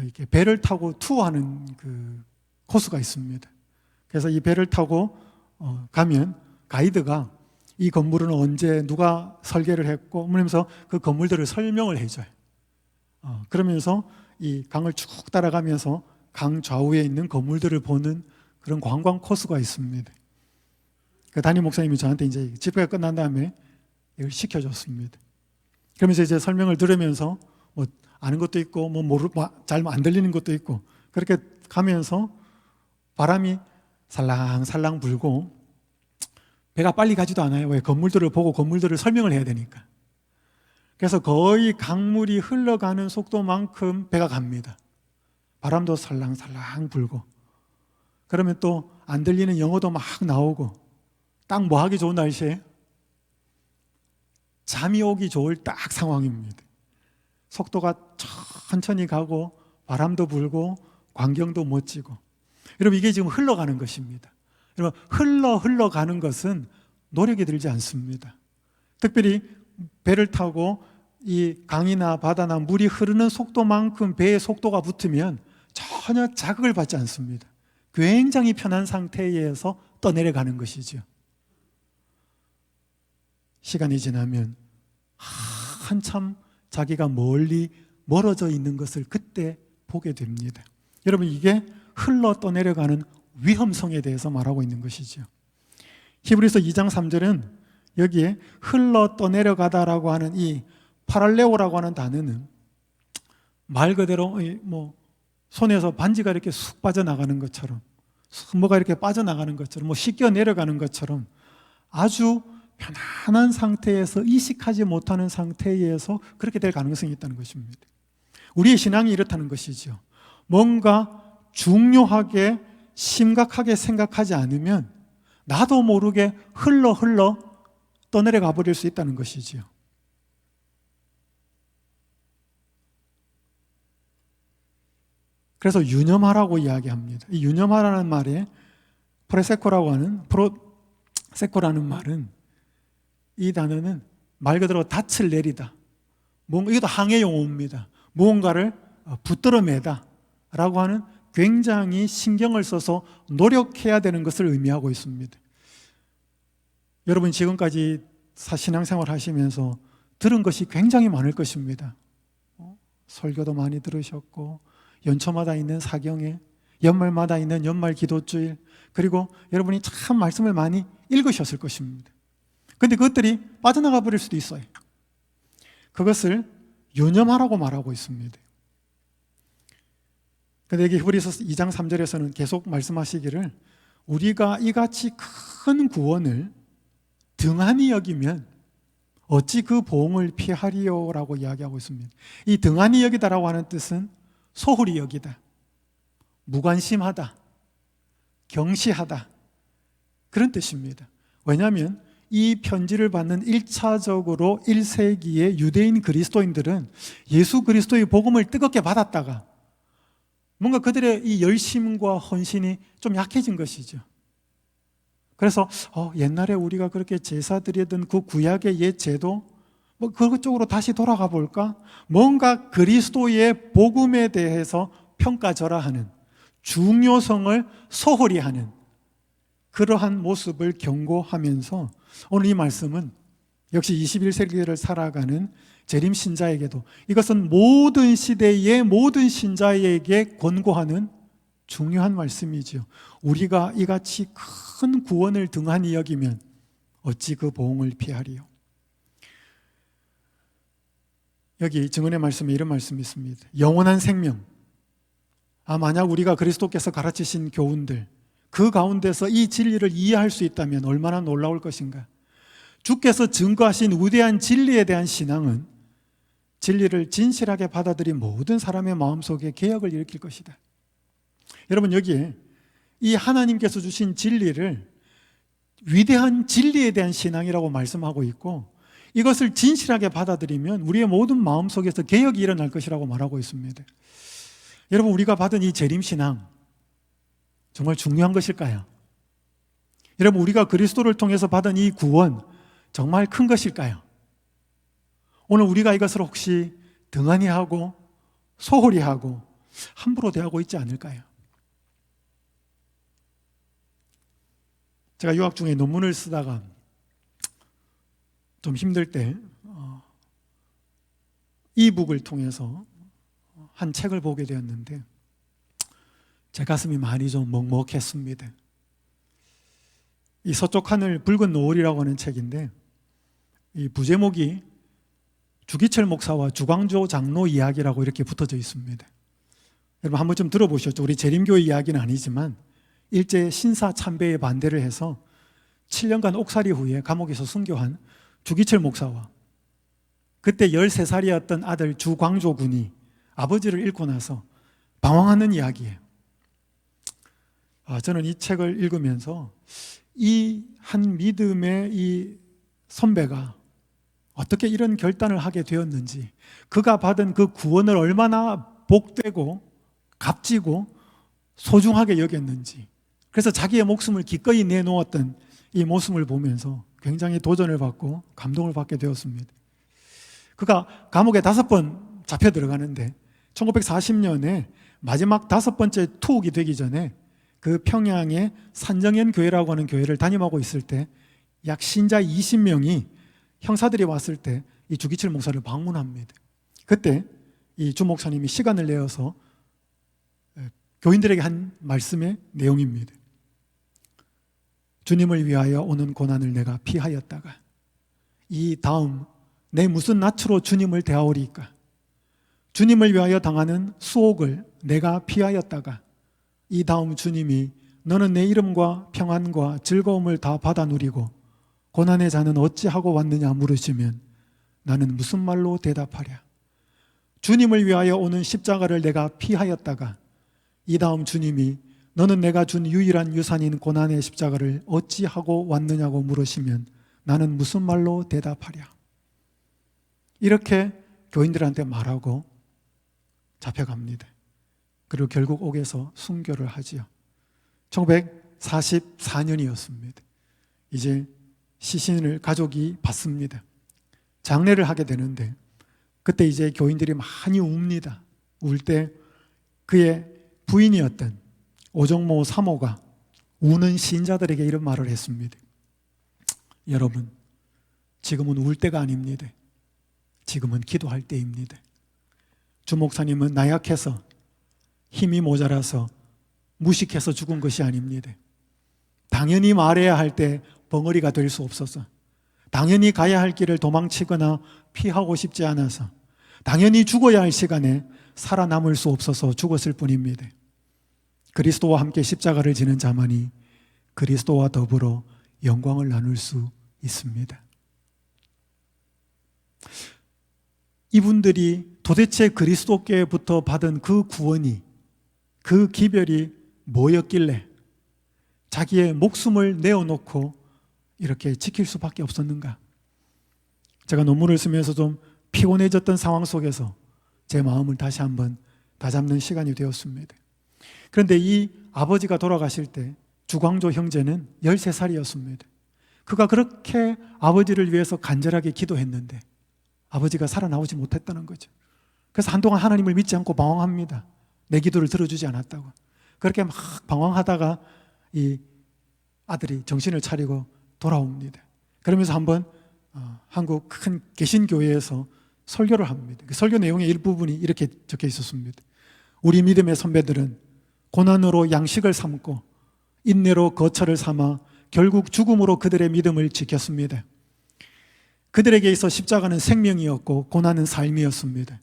이렇게 배를 타고 투어하는 그 코스가 있습니다. 그래서 이 배를 타고 가면 가이드가 이 건물은 언제 누가 설계를 했고 그러면서 그 건물들을 설명을 해줘요. 그러면서 이 강을 쭉 따라가면서 강 좌우에 있는 건물들을 보는 그런 관광 코스가 있습니다. 그 담임 목사님이 저한테 이제 집회가 끝난 다음에 이걸 시켜줬습니다. 그러면서 이제 설명을 들으면서 뭐 아는 것도 있고 잘 안 들리는 것도 있고 그렇게 가면서 바람이 살랑살랑 불고 배가 빨리 가지도 않아요. 왜? 건물들을 보고 건물들을 설명을 해야 되니까. 그래서 거의 강물이 흘러가는 속도만큼 배가 갑니다. 바람도 살랑살랑 불고 그러면 또 안 들리는 영어도 막 나오고 딱 뭐 하기 좋은 날씨에 잠이 오기 좋을 딱 상황입니다. 속도가 천천히 가고 바람도 불고 광경도 멋지고, 여러분 이게 지금 흘러가는 것입니다. 여러분 흘러가는 것은 노력이 들지 않습니다. 특별히 배를 타고 이 강이나 바다나 물이 흐르는 속도만큼 배의 속도가 붙으면 전혀 자극을 받지 않습니다. 굉장히 편한 상태에서 떠내려가는 것이죠. 시간이 지나면 한참 자기가 멀리 멀어져 있는 것을 그때 보게 됩니다. 여러분 이게 흘러 떠내려가는 위험성에 대해서 말하고 있는 것이죠. 히브리서 2장 3절은 여기에 흘러 떠내려가다라고 하는 이 파랄레오라고 하는 단어는 말 그대로 손에서 반지가 이렇게 쑥 빠져나가는 것처럼, 뭐가 이렇게 빠져나가는 것처럼, 씻겨 내려가는 것처럼 아주 편안한 상태에서 이식하지 못하는 상태에서 그렇게 될 가능성이 있다는 것입니다. 우리의 신앙이 이렇다는 것이죠. 뭔가 중요하게 심각하게 생각하지 않으면 나도 모르게 흘러 떠내려가 버릴 수 있다는 것이지요. 그래서 유념하라고 이야기합니다. 이 유념하라는 말에 프로세코라는 말은, 이 단어는 말 그대로 닻을 내리다, 이것도 항해 용어입니다. 무언가를 붙들어매다 라고 하는 굉장히 신경을 써서 노력해야 되는 것을 의미하고 있습니다. 여러분 지금까지 신앙생활 하시면서 들은 것이 굉장히 많을 것입니다. 설교도 많이 들으셨고, 연초마다 있는 사경회, 연말마다 있는 연말 기도주일, 그리고 여러분이 참 말씀을 많이 읽으셨을 것입니다. 그런데 그것들이 빠져나가 버릴 수도 있어요. 그것을 유념하라고 말하고 있습니다. 그런데 여기 히브리서 2장 3절에서는 계속 말씀하시기를, 우리가 이같이 큰 구원을 등한히 여기면 어찌 그 보응을 피하리요 라고 이야기하고 있습니다. 이 등한히 여기다라고 하는 뜻은 소홀히 여기다, 무관심하다, 경시하다, 그런 뜻입니다. 왜냐하면 이 편지를 받는 1차적으로 1세기의 유대인 그리스도인들은 예수 그리스도의 복음을 뜨겁게 받았다가 뭔가 그들의 이 열심과 헌신이 좀 약해진 것이죠. 그래서 옛날에 우리가 그렇게 제사 드리던 그 구약의 옛 제도, 그쪽으로 다시 돌아가 볼까? 뭔가 그리스도의 복음에 대해서 평가절하하는, 중요성을 소홀히 하는 그러한 모습을 경고하면서, 오늘 이 말씀은 역시 21세기를 살아가는 재림 신자에게도, 이것은 모든 시대의 모든 신자에게 권고하는 중요한 말씀이지요. 우리가 이같이 큰 구원을 등한히 여기면 어찌 그 보응을 피하리요. 여기 증언의 말씀에 이런 말씀이 있습니다. 영원한 생명. 만약 우리가 그리스도께서 가르치신 교훈들, 그 가운데서 이 진리를 이해할 수 있다면 얼마나 놀라울 것인가. 주께서 증거하신 위대한 진리에 대한 신앙은 진리를 진실하게 받아들인 모든 사람의 마음속에 개혁을 일으킬 것이다. 여러분, 여기에 이 하나님께서 주신 진리를 위대한 진리에 대한 신앙이라고 말씀하고 있고, 이것을 진실하게 받아들이면 우리의 모든 마음속에서 개혁이 일어날 것이라고 말하고 있습니다. 여러분, 우리가 받은 이 재림신앙 정말 중요한 것일까요? 여러분, 우리가 그리스도를 통해서 받은 이 구원 정말 큰 것일까요? 오늘 우리가 이것을 혹시 등한히 하고 소홀히 하고 함부로 대하고 있지 않을까요? 제가 유학 중에 논문을 쓰다가 좀 힘들 때 이북을 통해서 한 책을 보게 되었는데 제 가슴이 많이 좀 먹먹했습니다. 이 서쪽 하늘 붉은 노을이라고 하는 책인데, 이 부제목이 주기철 목사와 주광조 장로 이야기라고 이렇게 붙어져 있습니다. 여러분 한번 좀 들어보셨죠? 우리 재림교회 이야기는 아니지만 일제 신사 참배에 반대를 해서 7년간 옥살이 후에 감옥에서 순교한 주기철 목사와 그때 13살이었던 아들 주광조 군이 아버지를 잃고 나서 방황하는 이야기예요. 저는 이 책을 읽으면서 이 한 믿음의 이 선배가 어떻게 이런 결단을 하게 되었는지, 그가 받은 그 구원을 얼마나 복되고 값지고 소중하게 여겼는지, 그래서 자기의 목숨을 기꺼이 내놓았던 이 모습을 보면서 굉장히 도전을 받고 감동을 받게 되었습니다. 그가 감옥에 5번 잡혀 들어가는데 1940년에 마지막 5번째 투옥이 되기 전에 그 평양의 산정현 교회라고 하는 교회를 담임하고 있을 때 약 신자 20명이 형사들이 왔을 때 이 주기철 목사를 방문합니다. 그때 이 주 목사님이 시간을 내어서 교인들에게 한 말씀의 내용입니다. 주님을 위하여 오는 고난을 내가 피하였다가 이 다음 내 무슨 낯으로 주님을 대하오리까? 주님을 위하여 당하는 수옥을 내가 피하였다가 이 다음 주님이 너는 내 이름과 평안과 즐거움을 다 받아 누리고 고난의 자는 어찌하고 왔느냐 물으시면 나는 무슨 말로 대답하랴. 주님을 위하여 오는 십자가를 내가 피하였다가 이 다음 주님이 너는 내가 준 유일한 유산인 고난의 십자가를 어찌하고 왔느냐고 물으시면 나는 무슨 말로 대답하랴. 이렇게 교인들한테 말하고 잡혀갑니다. 그리고 결국 옥에서 순교를 하지요. 1944년이었습니다. 이제 시신을 가족이 받습니다. 장례를 하게 되는데 그때 이제 교인들이 많이 웁니다. 울 때 그의 부인이었던 오정모 사모가 우는 신자들에게 이런 말을 했습니다. 여러분, 지금은 울 때가 아닙니다. 지금은 기도할 때입니다. 주 목사님은 나약해서 힘이 모자라서 무식해서 죽은 것이 아닙니다. 당연히 말해야 할 때 벙어리가 될 수 없어서, 당연히 가야 할 길을 도망치거나 피하고 싶지 않아서, 당연히 죽어야 할 시간에 살아남을 수 없어서 죽었을 뿐입니다. 그리스도와 함께 십자가를 지는 자만이 그리스도와 더불어 영광을 나눌 수 있습니다. 이분들이 도대체 그리스도께부터 받은 그 구원이, 그 기별이 뭐였길래 자기의 목숨을 내어놓고 이렇게 지킬 수밖에 없었는가? 제가 논문을 쓰면서 좀 피곤해졌던 상황 속에서 제 마음을 다시 한번 다잡는 시간이 되었습니다. 그런데 이 아버지가 돌아가실 때 주광조 형제는 13살이었습니다. 그가 그렇게 아버지를 위해서 간절하게 기도했는데 아버지가 살아나오지 못했다는 거죠. 그래서 한동안 하나님을 믿지 않고 방황합니다. 내 기도를 들어주지 않았다고. 그렇게 막 방황하다가 이 아들이 정신을 차리고 돌아옵니다. 그러면서 한번 한국 큰 개신교회에서 설교를 합니다. 그 설교 내용의 일부분이 이렇게 적혀 있었습니다. 우리 믿음의 선배들은 고난으로 양식을 삼고 인내로 거처를 삼아 결국 죽음으로 그들의 믿음을 지켰습니다. 그들에게 있어 십자가는 생명이었고 고난은 삶이었습니다.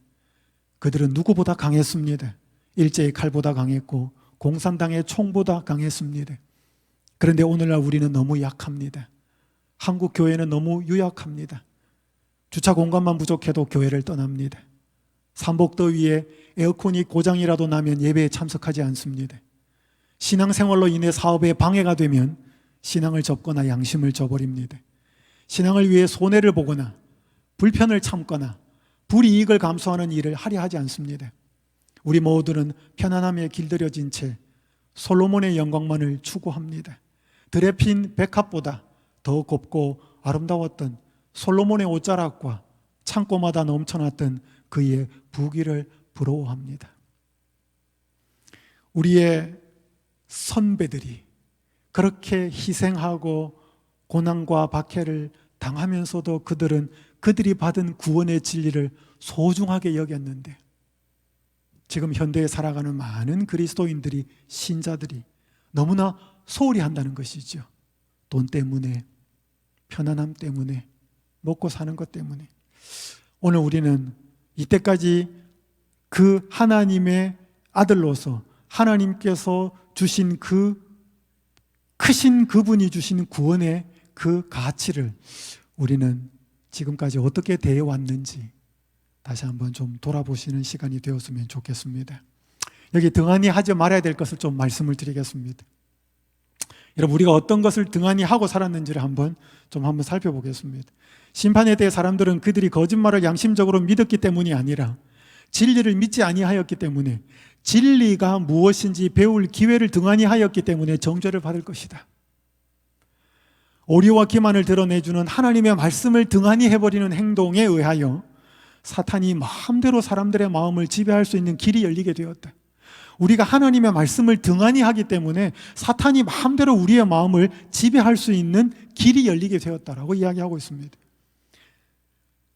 그들은 누구보다 강했습니다. 일제의 칼보다 강했고 공산당의 총보다 강했습니다. 그런데 오늘날 우리는 너무 약합니다. 한국 교회는 너무 유약합니다. 주차 공간만 부족해도 교회를 떠납니다. 삼복더위에 에어컨이 고장이라도 나면 예배에 참석하지 않습니다. 신앙생활로 인해 사업에 방해가 되면 신앙을 접거나 양심을 저버립니다. 신앙을 위해 손해를 보거나 불편을 참거나 불이익을 감수하는 일을 하려 하지 않습니다. 우리 모두는 편안함에 길들여진 채 솔로몬의 영광만을 추구합니다. 들에 핀 백합보다 더 곱고 아름다웠던 솔로몬의 옷자락과 창고마다 넘쳐났던 그의 부귀를 부러워합니다. 우리의 선배들이 그렇게 희생하고 고난과 박해를 당하면서도 그들은 그들이 받은 구원의 진리를 소중하게 여겼는데 지금 현대에 살아가는 많은 그리스도인들이, 신자들이 너무나 소홀히 한다는 것이죠. 돈 때문에, 편안함 때문에, 먹고 사는 것 때문에. 오늘 우리는 이때까지 그 하나님의 아들로서 하나님께서 주신 그 크신 그분이 주신 구원의 그 가치를 우리는 지금까지 어떻게 대해왔는지 다시 한번 좀 돌아보시는 시간이 되었으면 좋겠습니다. 여기 등한히 하지 말아야 될 것을 좀 말씀을 드리겠습니다. 여러분, 우리가 어떤 것을 등한히 하고 살았는지를 한번 살펴보겠습니다. 심판에 대해 사람들은 그들이 거짓말을 양심적으로 믿었기 때문이 아니라 진리를 믿지 아니하였기 때문에, 진리가 무엇인지 배울 기회를 등한히 하였기 때문에 정죄를 받을 것이다. 오리와 기만을 드러내주는 하나님의 말씀을 등한히 해버리는 행동에 의하여 사탄이 마음대로 사람들의 마음을 지배할 수 있는 길이 열리게 되었다. 우리가 하나님의 말씀을 등한히 하기 때문에 사탄이 마음대로 우리의 마음을 지배할 수 있는 길이 열리게 되었다라고 이야기하고 있습니다.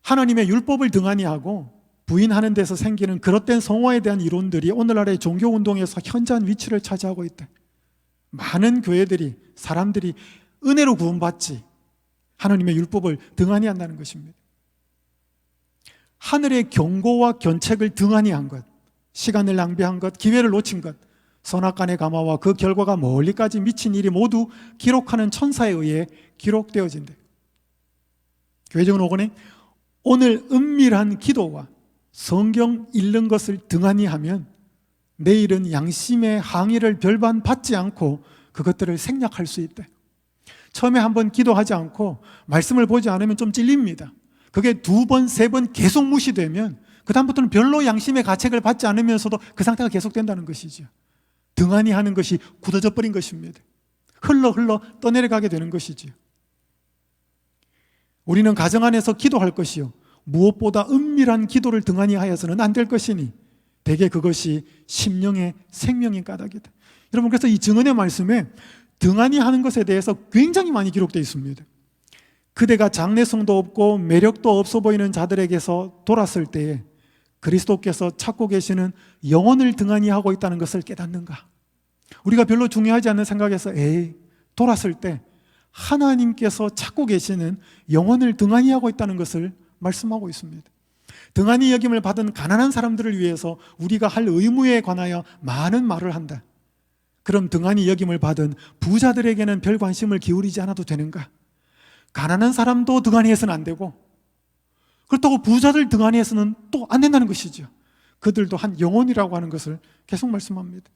하나님의 율법을 등한히 하고 부인하는 데서 생기는 그릇된 성화에 대한 이론들이 오늘날의 종교운동에서 현저한 위치를 차지하고 있다. 많은 교회들이, 사람들이 은혜로 구원받지 하나님의 율법을 등한히 한다는 것입니다. 하늘의 경고와 견책을 등한히 한 것, 시간을 낭비한 것, 기회를 놓친 것, 선악간의 감화와 그 결과가 멀리까지 미친 일이 모두 기록하는 천사에 의해 기록되어진다. 교회적인 오건에 오늘 은밀한 기도와 성경 읽는 것을 등한히 하면 내일은 양심의 항의를 별반 받지 않고 그것들을 생략할 수 있대. 처음에 한번 기도하지 않고 말씀을 보지 않으면 좀 찔립니다. 그게 2번, 3번 계속 무시되면 그 다음부터는 별로 양심의 가책을 받지 않으면서도 그 상태가 계속된다는 것이죠. 등한히 하는 것이 굳어져 버린 것입니다. 흘러 떠내려가게 되는 것이지요. 우리는 가정 안에서 기도할 것이요 무엇보다 은밀한 기도를 등한히 하여서는 안 될 것이니 대개 그것이 심령의 생명인 까닭이다. 여러분, 그래서 이 증언의 말씀에 등한히 하는 것에 대해서 굉장히 많이 기록되어 있습니다. 그대가 장래성도 없고 매력도 없어 보이는 자들에게서 돌았을 때에 그리스도께서 찾고 계시는 영혼을 등한히 하고 있다는 것을 깨닫는가? 우리가 별로 중요하지 않는 생각에서 돌았을 때 하나님께서 찾고 계시는 영혼을 등한히 하고 있다는 것을 말씀하고 있습니다. 등한히 여김을 받은 가난한 사람들을 위해서 우리가 할 의무에 관하여 많은 말을 한다. 그럼 등한히 여김을 받은 부자들에게는 별 관심을 기울이지 않아도 되는가? 가난한 사람도 등한히 해서는 안 되고 그렇다고 부자들 등한히 해서는 또 안 된다는 것이죠. 그들도 한 영혼이라고 하는 것을 계속 말씀합니다.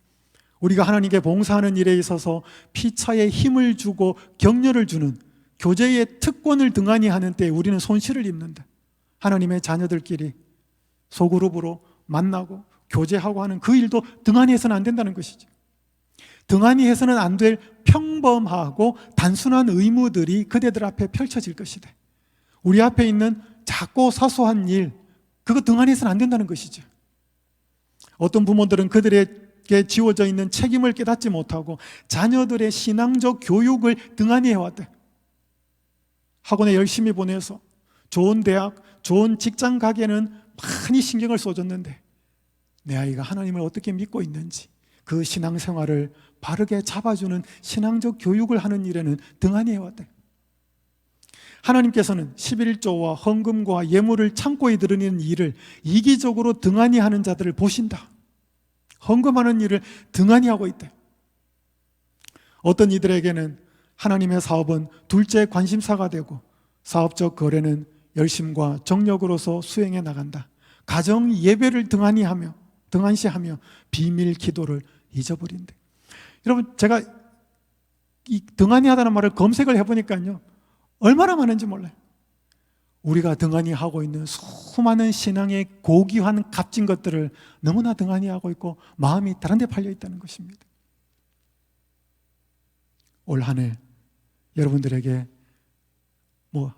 우리가 하나님께 봉사하는 일에 있어서 피차에 힘을 주고 격려를 주는 교제의 특권을 등한히 하는 때에 우리는 손실을 입는다. 하나님의 자녀들끼리 소그룹으로 만나고 교제하고 하는 그 일도 등한히 해서는 안 된다는 것이죠. 등한히 해서는 안 될 평범하고 단순한 의무들이 그대들 앞에 펼쳐질 것이다. 우리 앞에 있는 작고 사소한 일, 그거 등한히 해서는 안 된다는 것이죠. 어떤 부모들은 그들에게 지워져 있는 책임을 깨닫지 못하고 자녀들의 신앙적 교육을 등한히 해왔대. 학원에 열심히 보내서 좋은 대학, 좋은 직장 가기에는 많이 신경을 써줬는데 내 아이가 하나님을 어떻게 믿고 있는지 그 신앙생활을 바르게 잡아주는 신앙적 교육을 하는 일에는 등한히 해왔대. 하나님께서는 11조와 헌금과 예물을 창고에 드리는 일을 이기적으로 등한히 하는 자들을 보신다. 헌금하는 일을 등한히 하고 있대. 어떤 이들에게는 하나님의 사업은 둘째 관심사가 되고 사업적 거래는 열심과 정력으로서 수행해 나간다. 가정 예배를 등한시하며 비밀 기도를 잊어버린대. 여러분, 제가 이 등한히 하다는 말을 검색을 해보니까요 얼마나 많은지 몰라요. 우리가 등한히 하고 있는 수많은 신앙의 고귀한 값진 것들을 너무나 등한히 하고 있고 마음이 다른 데 팔려 있다는 것입니다. 올 한 해 여러분들에게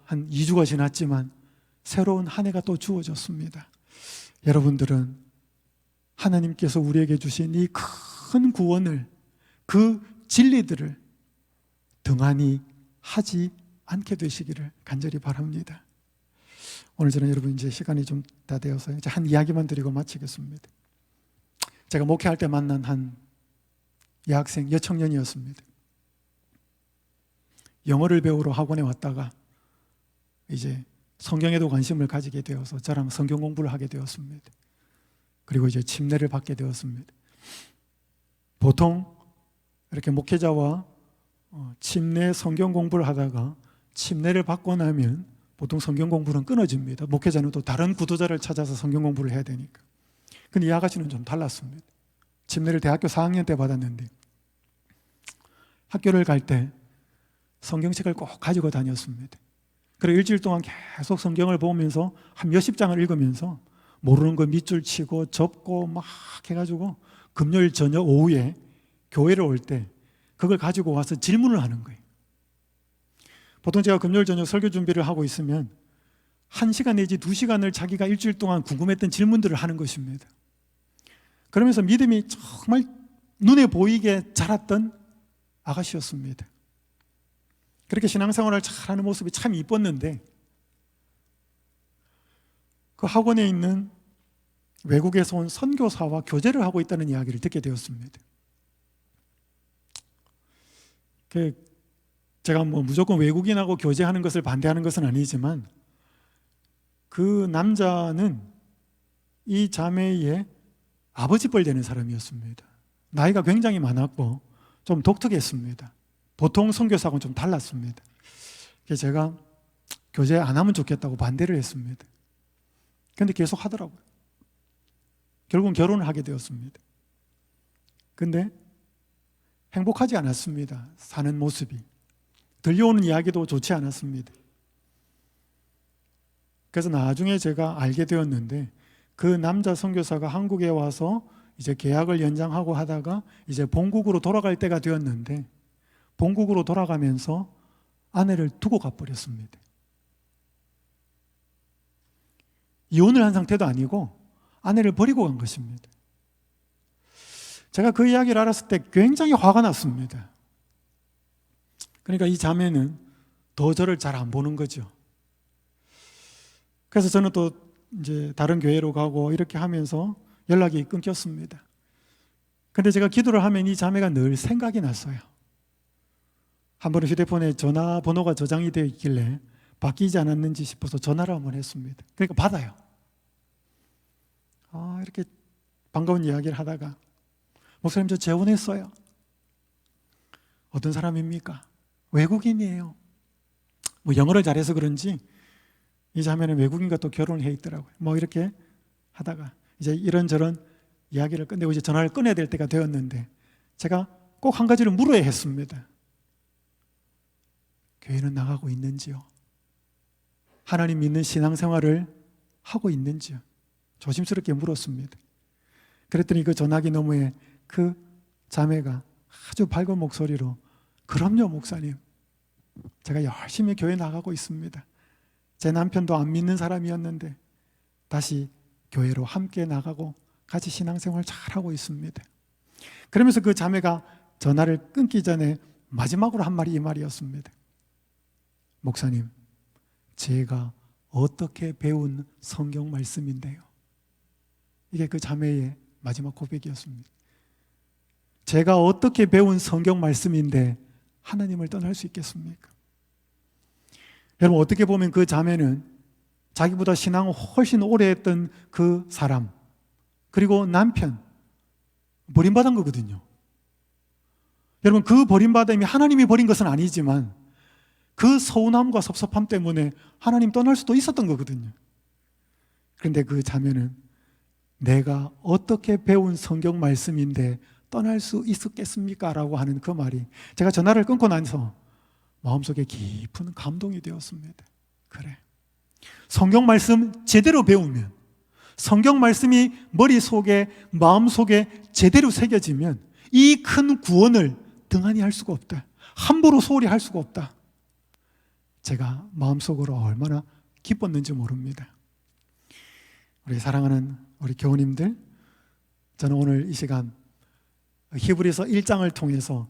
한 2주가 지났지만 새로운 한 해가 또 주어졌습니다. 여러분들은 하나님께서 우리에게 주신 이 큰 구원을, 그 진리들을 등한히 하지 않게 되시기를 간절히 바랍니다. 오늘 저는 여러분 이제 시간이 좀 다 되어서 이제 한 이야기만 드리고 마치겠습니다. 제가 목회할 때 만난 한 여학생, 여청년이었습니다. 영어를 배우러 학원에 왔다가 이제 성경에도 관심을 가지게 되어서 저랑 성경 공부를 하게 되었습니다. 그리고 이제 침례를 받게 되었습니다. 보통 이렇게 목회자와 침례 성경 공부를 하다가 침례를 받고 나면 보통 성경 공부는 끊어집니다. 목회자는 또 다른 구도자를 찾아서 성경 공부를 해야 되니까. 근데 이 아가씨는 좀 달랐습니다. 침례를 대학교 4학년 때 받았는데 학교를 갈 때 성경책을 꼭 가지고 다녔습니다. 그리고 일주일 동안 계속 성경을 보면서 한 몇십 장을 읽으면서 모르는 거 밑줄 치고 접고 막 해가지고 금요일 저녁 오후에 교회를 올 때 그걸 가지고 와서 질문을 하는 거예요. 보통 제가 금요일 저녁 설교 준비를 하고 있으면 1시간 내지 2시간을 자기가 일주일 동안 궁금했던 질문들을 하는 것입니다. 그러면서 믿음이 정말 눈에 보이게 자랐던 아가씨였습니다. 그렇게 신앙생활을 잘하는 모습이 참 이뻤는데 그 학원에 있는 외국에서 온 선교사와 교제를 하고 있다는 이야기를 듣게 되었습니다. 제가 무조건 외국인하고 교제하는 것을 반대하는 것은 아니지만 그 남자는 이 자매의 아버지뻘 되는 사람이었습니다. 나이가 굉장히 많았고 좀 독특했습니다. 보통 선교사하고는 좀 달랐습니다. 그래서 제가 교제 안 하면 좋겠다고 반대를 했습니다. 그런데 계속 하더라고요. 결국은 결혼을 하게 되었습니다. 근데 행복하지 않았습니다. 사는 모습이. 들려오는 이야기도 좋지 않았습니다. 그래서 나중에 제가 알게 되었는데 그 남자 선교사가 한국에 와서 이제 계약을 연장하고 하다가 이제 본국으로 돌아갈 때가 되었는데 본국으로 돌아가면서 아내를 두고 가버렸습니다. 이혼을 한 상태도 아니고 아내를 버리고 간 것입니다. 제가 그 이야기를 알았을 때 굉장히 화가 났습니다. 그러니까 이 자매는 더 저를 잘 안 보는 거죠. 그래서 저는 또 이제 다른 교회로 가고 이렇게 하면서 연락이 끊겼습니다. 근데 제가 기도를 하면 이 자매가 늘 생각이 났어요. 한 번은 휴대폰에 전화번호가 저장이 되어 있길래 바뀌지 않았는지 싶어서 전화를 한번 했습니다. 그러니까 받아요. 이렇게 반가운 이야기를 하다가 목사님 저 재혼했어요. 어떤 사람입니까? 외국인이에요. 뭐 영어를 잘해서 그런지 이 자매는 외국인과 또 결혼을 해 있더라고요. 뭐 이렇게 하다가 이제 이런저런 이야기를 끝내고 이제 전화를 끊어야 될 때가 되었는데 제가 꼭 한 가지를 물어야 했습니다. 교회는 나가고 있는지요? 하나님 믿는 신앙생활을 하고 있는지요? 조심스럽게 물었습니다. 그랬더니 그 전화기 너머에 그 자매가 아주 밝은 목소리로 그럼요 목사님, 제가 열심히 교회 나가고 있습니다. 제 남편도 안 믿는 사람이었는데 다시 교회로 함께 나가고 같이 신앙생활 잘하고 있습니다. 그러면서 그 자매가 전화를 끊기 전에 마지막으로 한 말이 이 말이었습니다. 목사님, 제가 어떻게 배운 성경 말씀인데요. 이게 그 자매의 마지막 고백이었습니다. 제가 어떻게 배운 성경 말씀인데 하나님을 떠날 수 있겠습니까? 여러분, 어떻게 보면 그 자매는 자기보다 신앙을 훨씬 오래 했던 그 사람, 그리고 남편, 버림받은 거거든요. 여러분, 그 버림받음이 하나님이 버린 것은 아니지만 그 서운함과 섭섭함 때문에 하나님 떠날 수도 있었던 거거든요. 그런데 그 자매는 내가 어떻게 배운 성경 말씀인데 떠날 수 있었겠습니까? 라고 하는 그 말이 제가 전화를 끊고 나서 마음속에 깊은 감동이 되었습니다. 그래, 성경 말씀 제대로 배우면, 성경 말씀이 머릿속에 마음속에 제대로 새겨지면 이 큰 구원을 등한히 할 수가 없다, 함부로 소홀히 할 수가 없다. 제가 마음속으로 얼마나 기뻤는지 모릅니다. 우리 사랑하는 우리 교우님들, 저는 오늘 이 시간 히브리서 1장을 통해서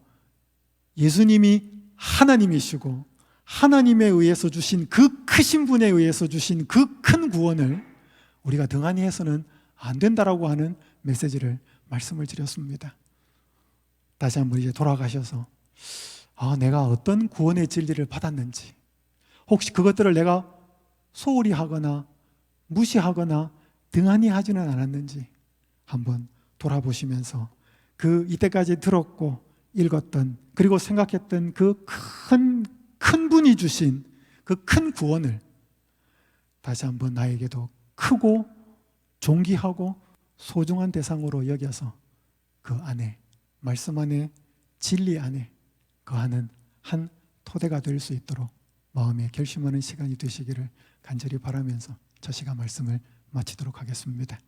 예수님이 하나님이시고 하나님에 의해서 주신 그 크신 분에 의해서 주신 그 큰 구원을 우리가 등한히 해서는 안 된다라고 하는 메시지를 말씀을 드렸습니다. 다시 한번 이제 돌아가셔서 내가 어떤 구원의 진리를 받았는지, 혹시 그것들을 내가 소홀히 하거나 무시하거나 등한히 하지는 않았는지 한번 돌아보시면서 그 이때까지 들었고 읽었던, 그리고 생각했던 그 큰 분이 주신 그 큰 구원을 다시 한번 나에게도 크고 존귀하고 소중한 대상으로 여겨서 그 안에, 말씀 안에, 진리 안에 거하는 한 토대가 될 수 있도록 마음에 결심하는 시간이 되시기를 간절히 바라면서 저 시간 말씀을 마치도록 하겠습니다.